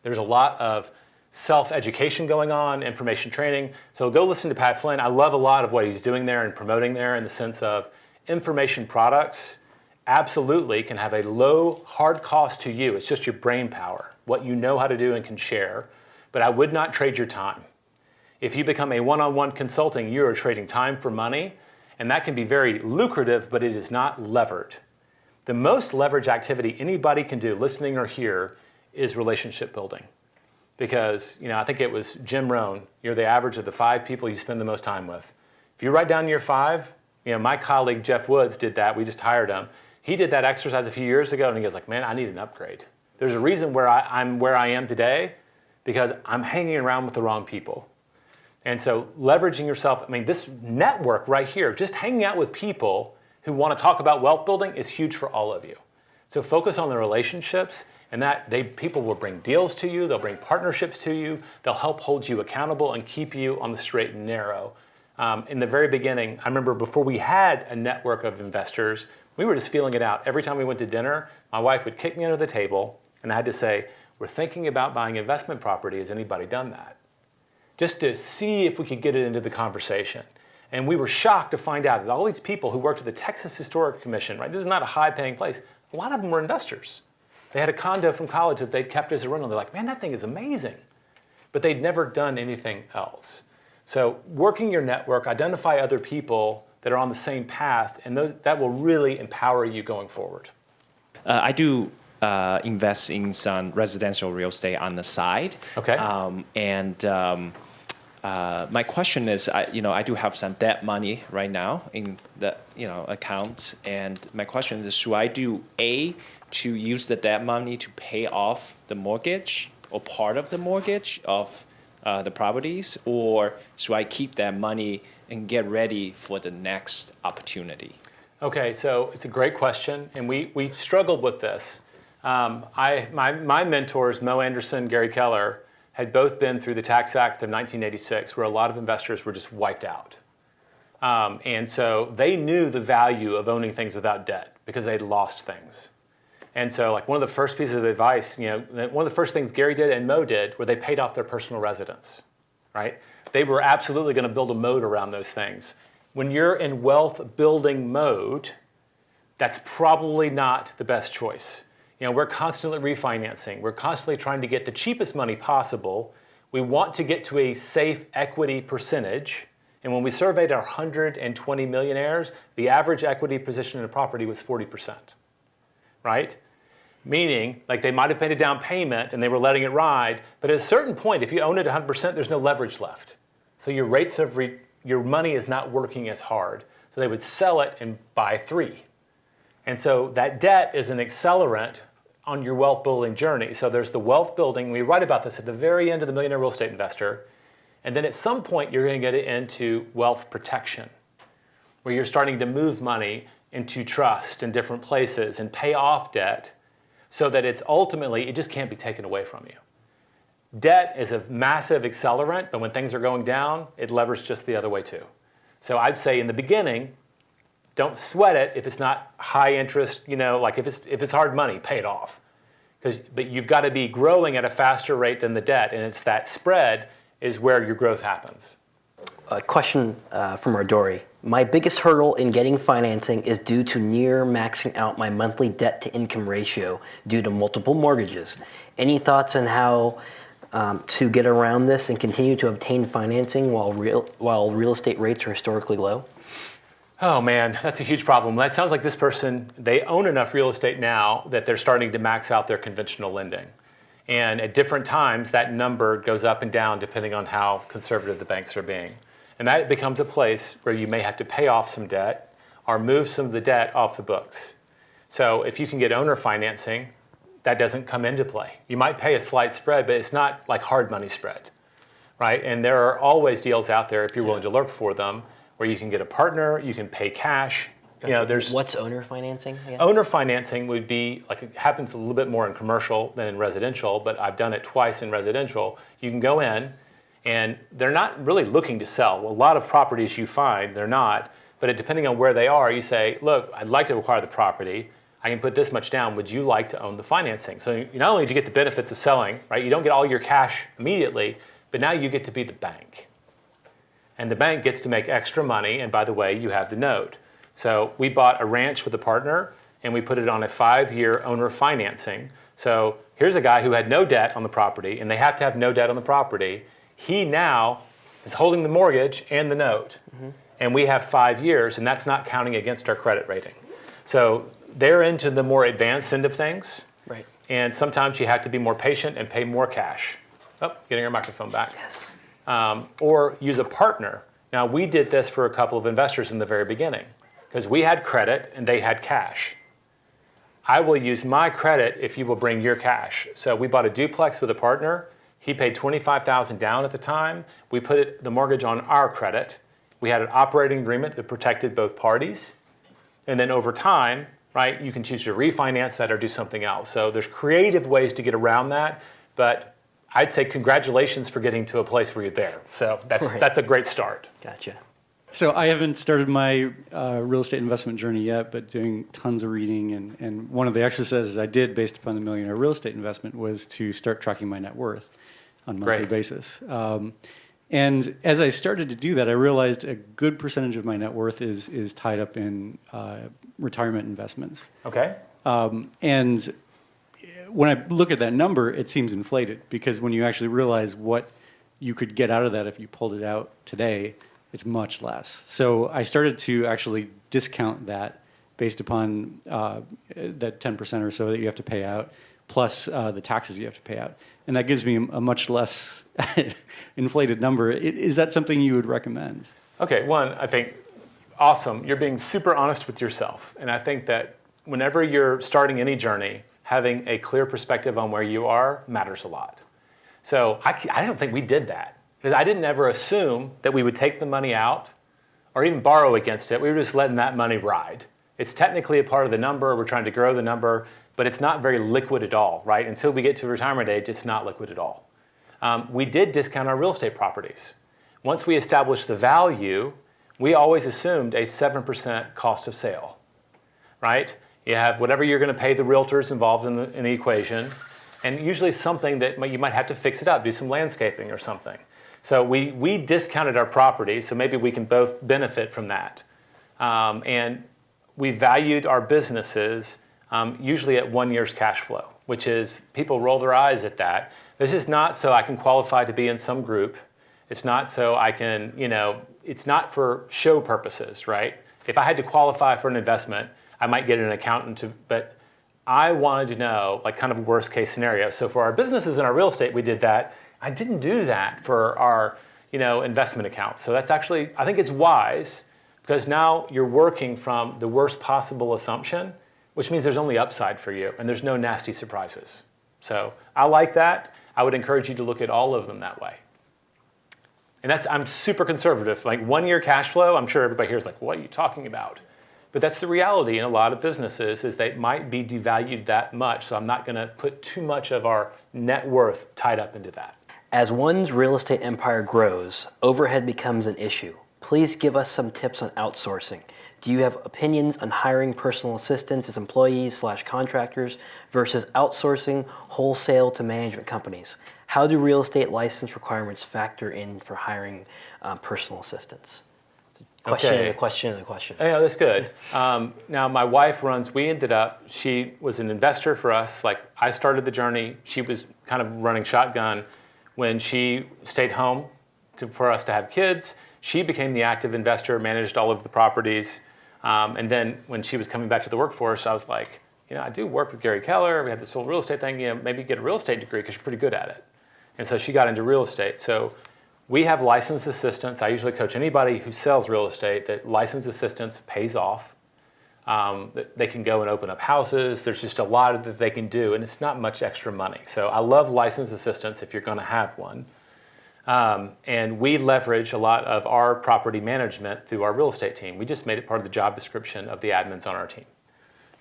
There's a lot of self-education going on, information training. So go listen to Pat Flynn. I love a lot of what he's doing there and promoting there, in the sense of information products absolutely can have a low hard cost to you. It's just your brain power, what you know how to do and can share. But I would not trade your time. If you become a one-on-one consulting, you are trading time for money. And that can be very lucrative, but it is not levered. The most leverage activity anybody can do, listening or here, is relationship building. Because, I think it was Jim Rohn, you're the average of the 5 people you spend the most time with. If you write down your 5, my colleague Jeff Woods did that. We just hired him. He did that exercise a few years ago, and he goes like, man, I need an upgrade. There's a reason I'm where I am today, because I'm hanging around with the wrong people. And so leveraging yourself, this network right here, just hanging out with people who want to talk about wealth building is huge for all of you. So focus on the relationships, and that people will bring deals to you, they'll bring partnerships to you, they'll help hold you accountable and keep you on the straight and narrow. In the very beginning, I remember before we had a network of investors, we were just feeling it out. Every time we went to dinner, my wife would kick me under the table, and I had to say, we're thinking about buying investment property. Has anybody done that? Just to see if we could get it into the conversation. And we were shocked to find out that all these people who worked at the Texas Historic Commission, right? This is not a high-paying place. A lot of them were investors. They had a condo from college that they'd kept as a rental. They're like, man, that thing is amazing. But they'd never done anything else. So working your network, identify other people that are on the same path, and that will really empower you going forward. I do invest in some residential real estate on the side. Okay. My question is, I do have some debt money right now in the account, and my question is, should I do to use the debt money to pay off the mortgage or part of the mortgage of the properties, or should I keep that money and get ready for the next opportunity? Okay, so it's a great question, and we struggled with this. My mentors, Mo Anderson, Gary Keller, had both been through the Tax Act of 1986, where a lot of investors were just wiped out. And so they knew the value of owning things without debt because they'd lost things. And so like one of the first pieces of advice, one of the first things Gary did and Mo did were they paid off their personal residence, right? They were absolutely going to build a moat around those things. When you're in wealth building mode, that's probably not the best choice. We're constantly refinancing. We're constantly trying to get the cheapest money possible. We want to get to a safe equity percentage. And when we surveyed our 120 millionaires, the average equity position in a property was 40%, right? Meaning, like they might have paid a down payment and they were letting it ride, but at a certain point, if you own it 100%, there's no leverage left. So your rates of your money is not working as hard. So they would sell it and buy 3. And so that debt is an accelerant on your wealth building journey. So there's the wealth building. We write about this at the very end of the Millionaire Real Estate Investor. And then at some point, you're going to get it into wealth protection, where you're starting to move money into trust in different places and pay off debt so that it just can't be taken away from you. Debt is a massive accelerant, but when things are going down, it levers just the other way too. So I'd say in the beginning, don't sweat it if it's not high interest, like if it's hard money, pay it off. But you've got to be growing at a faster rate than the debt, and it's that spread is where your growth happens. A question from Ardori. My biggest hurdle in getting financing is due to near maxing out my monthly debt to income ratio due to multiple mortgages. Any thoughts on how to get around this and continue to obtain financing while real estate rates are historically low? Oh man, that's a huge problem. That sounds like this person, they own enough real estate now that they're starting to max out their conventional lending. And at different times, that number goes up and down depending on how conservative the banks are being. And that becomes a place where you may have to pay off some debt or move some of the debt off the books. So if you can get owner financing, that doesn't come into play. You might pay a slight spread, but it's not like hard money spread, right? And there are always deals out there, if you're willing to look for them, where you can get a partner, you can pay cash. What's owner financing? Yeah. Owner financing would be, like it happens a little bit more in commercial than in residential, but I've done it twice in residential. You can go in, and they're not really looking to sell. A lot of properties you find, they're not, but depending on where they are, you say, look, I'd like to acquire the property. I can put this much down. Would you like to own the financing? So not only do you get the benefits of selling, right? You don't get all your cash immediately, but now you get to be the bank. And the bank gets to make extra money, and by the way, you have the note. So we bought a ranch with a partner, and we put it on a 5-year owner financing. So here's a guy who had no debt on the property, and they have to have no debt on the property. He now is holding the mortgage and the note. Mm-hmm. And we have 5 years, and that's not counting against our credit rating. So they're into the more advanced end of things. Right. And sometimes you have to be more patient and pay more cash. Oh, getting our microphone back. Yes. Or use a partner. Now, we did this for a couple of investors in the very beginning because we had credit and they had cash. I will use my credit if you will bring your cash. So we bought a duplex with a partner. He paid $25,000 down at the time. We put the mortgage on our credit. We had an operating agreement that protected both parties. And then over time, right, you can choose to refinance that or do something else. So there's creative ways to get around that, but I'd say congratulations for getting to a place where you're there. So that's a great start. Gotcha. So I haven't started my real estate investment journey yet, but doing tons of reading. And one of the exercises I did based upon the Millionaire Real Estate Investment was to start tracking my net worth on a monthly basis. And as I started to do that, I realized a good percentage of my net worth is tied up in retirement investments. Okay. And when I look at that number, it seems inflated because when you actually realize what you could get out of that if you pulled it out today, it's much less. So I started to actually discount that based upon that 10% or so that you have to pay out, plus the taxes you have to pay out. And that gives me a much less inflated number. Is that something you would recommend? Okay, one, I think, awesome. You're being super honest with yourself. And I think that whenever you're starting any journey, having a clear perspective on where you are matters a lot. So I don't think we did that. Because I didn't ever assume that we would take the money out or even borrow against it. We were just letting that money ride. It's technically a part of the number. We're trying to grow the number, but it's not very liquid at all, right? Until we get to retirement age, it's not liquid at all. We did discount our real estate properties. Once we established the value, we always assumed a 7% cost of sale, right? You have whatever you're going to pay the realtors involved in the equation, and usually something that you might have to fix it up, do some landscaping or something. So we discounted our properties, so maybe we can both benefit from that. And we valued our businesses usually at 1 year's cash flow, which is, people roll their eyes at that. This is not so I can qualify to be in some group. It's not so I can, it's not for show purposes, right? If I had to qualify for an investment, I might get an accountant but I wanted to know, like, kind of worst case scenario. So for our businesses and our real estate, we did that. I didn't do that for our, investment accounts. So that's actually, I think it's wise, because now you're working from the worst possible assumption, which means there's only upside for you and there's no nasty surprises. So I like that. I would encourage you to look at all of them that way. And I'm super conservative. Like 1 year cash flow, I'm sure everybody here is like, what are you talking about? But that's the reality in a lot of businesses, is they might be devalued that much. So I'm not going to put too much of our net worth tied up into that. As one's real estate empire grows, overhead becomes an issue. Please give us some tips on outsourcing. Do you have opinions on hiring personal assistants as employees/contractors versus outsourcing wholesale to management companies? How do real estate license requirements factor in for hiring personal assistants? Question. Yeah, that's good. Now, my wife she was an investor for us. Like, I started the journey. She was kind of running shotgun when she stayed home for us to have kids. She became the active investor, managed all of the properties. And then when she was coming back to the workforce, I was like, I do work with Gary Keller. We had this whole real estate thing. Maybe get a real estate degree because you're pretty good at it. And so she got into real estate. So we have licensed assistants. I usually coach anybody who sells real estate that licensed assistants pays off. They can go and open up houses. There's just a lot that they can do, and it's not much extra money. So I love licensed assistants if you're going to have one. And we leverage a lot of our property management through our real estate team. We just made it part of the job description of the admins on our team.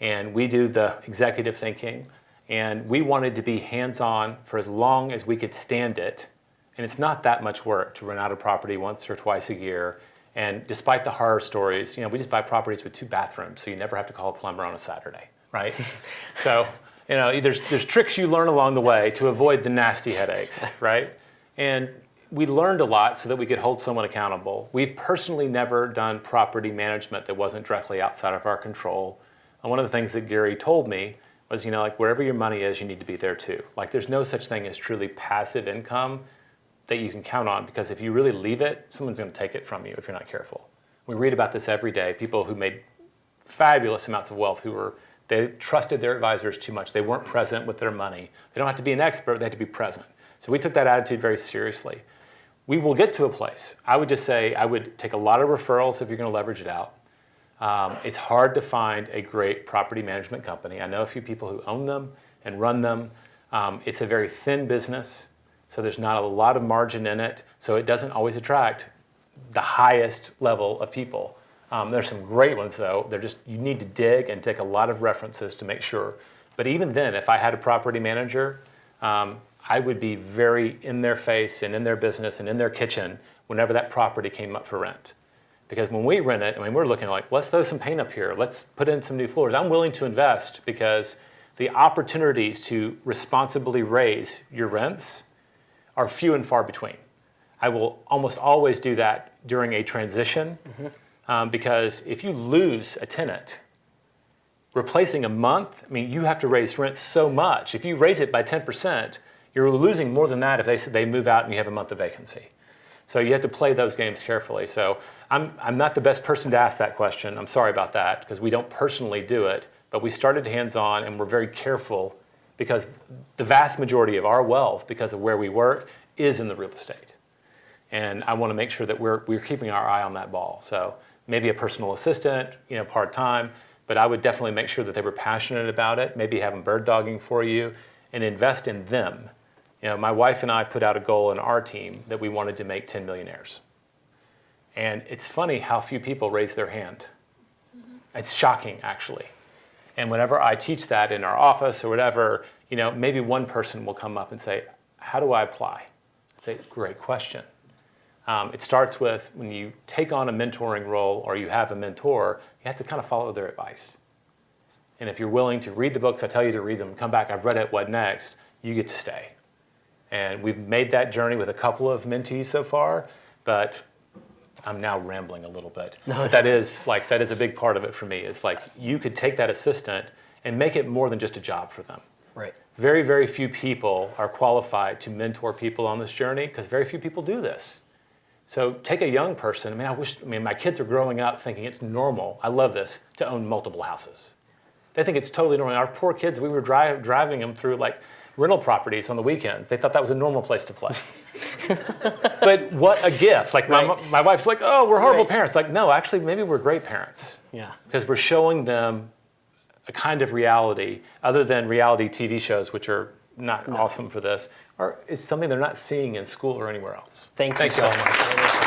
And we do the executive thinking, and we wanted to be hands-on for as long as we could stand it. And it's not that much work to rent out a property once or twice a year. And despite the horror stories, we just buy properties with 2 bathrooms, so you never have to call a plumber on a Saturday, right? So, there's tricks you learn along the way to avoid the nasty headaches, right? And we learned a lot so that we could hold someone accountable. We've personally never done property management that wasn't directly outside of our control. And one of the things that Gary told me was, wherever your money is, you need to be there too. Like, there's no such thing as truly passive income that you can count on, because if you really leave it, someone's going to take it from you if you're not careful. We read about this every day, people who made fabulous amounts of wealth they trusted their advisors too much. They weren't present with their money. They don't have to be an expert, they have to be present. So we took that attitude very seriously. We will get to a place. I would just say I would take a lot of referrals if you're going to leverage it out. It's hard to find a great property management company. I know a few people who own them and run them. It's a very thin business, so there's not a lot of margin in it, so it doesn't always attract the highest level of people. There's some great ones, though. You need to dig and take a lot of references to make sure. But even then, if I had a property manager, I would be very in their face and in their business and in their kitchen whenever that property came up for rent. Because when we rent it, we're looking like, let's throw some paint up here. Let's put in some new floors. I'm willing to invest because the opportunities to responsibly raise your rents are few and far between. I will almost always do that during a transition because if you lose a tenant, replacing a month, I mean, you have to raise rent so much. If you raise it by 10%, you're losing more than that if they move out and you have a month of vacancy. So you have to play those games carefully. So I'm not the best person to ask that question. I'm sorry about that, because we don't personally do it, but we started hands-on and we're very careful because the vast majority of our wealth, because of where we work, is in the real estate. And I want to make sure that we're keeping our eye on that ball. So maybe a personal assistant, part-time, but I would definitely make sure that they were passionate about it, maybe have them bird dogging for you, and invest in them. My wife and I put out a goal in our team that we wanted to make 10 millionaires. And it's funny how few people raise their hand. It's shocking, actually. And whenever I teach that in our office or whatever, maybe one person will come up and say, how do I apply? I say, great question. It starts with when you take on a mentoring role or you have a mentor, you have to kind of follow their advice. And if you're willing to read the books, I tell you to read them, come back, I've read it, what next? You get to stay. And we've made that journey with a couple of mentees so far, but I'm now rambling a little bit. But that is a big part of it for me, is like you could take that assistant and make it more than just a job for them. Right. Very, very few people are qualified to mentor people on this journey because very few people do this. So take a young person. My kids are growing up thinking it's normal. I love this, to own multiple houses. They think it's totally normal. Our poor kids, we were driving them through rental properties on the weekends. They thought that was a normal place to play. But what a gift. My wife's like, oh, we're horrible parents. No, actually, maybe we're great parents. Yeah. Because we're showing them a kind of reality, other than reality TV shows, which are not awesome for this, or is something they're not seeing in school or anywhere else. Thank you so much.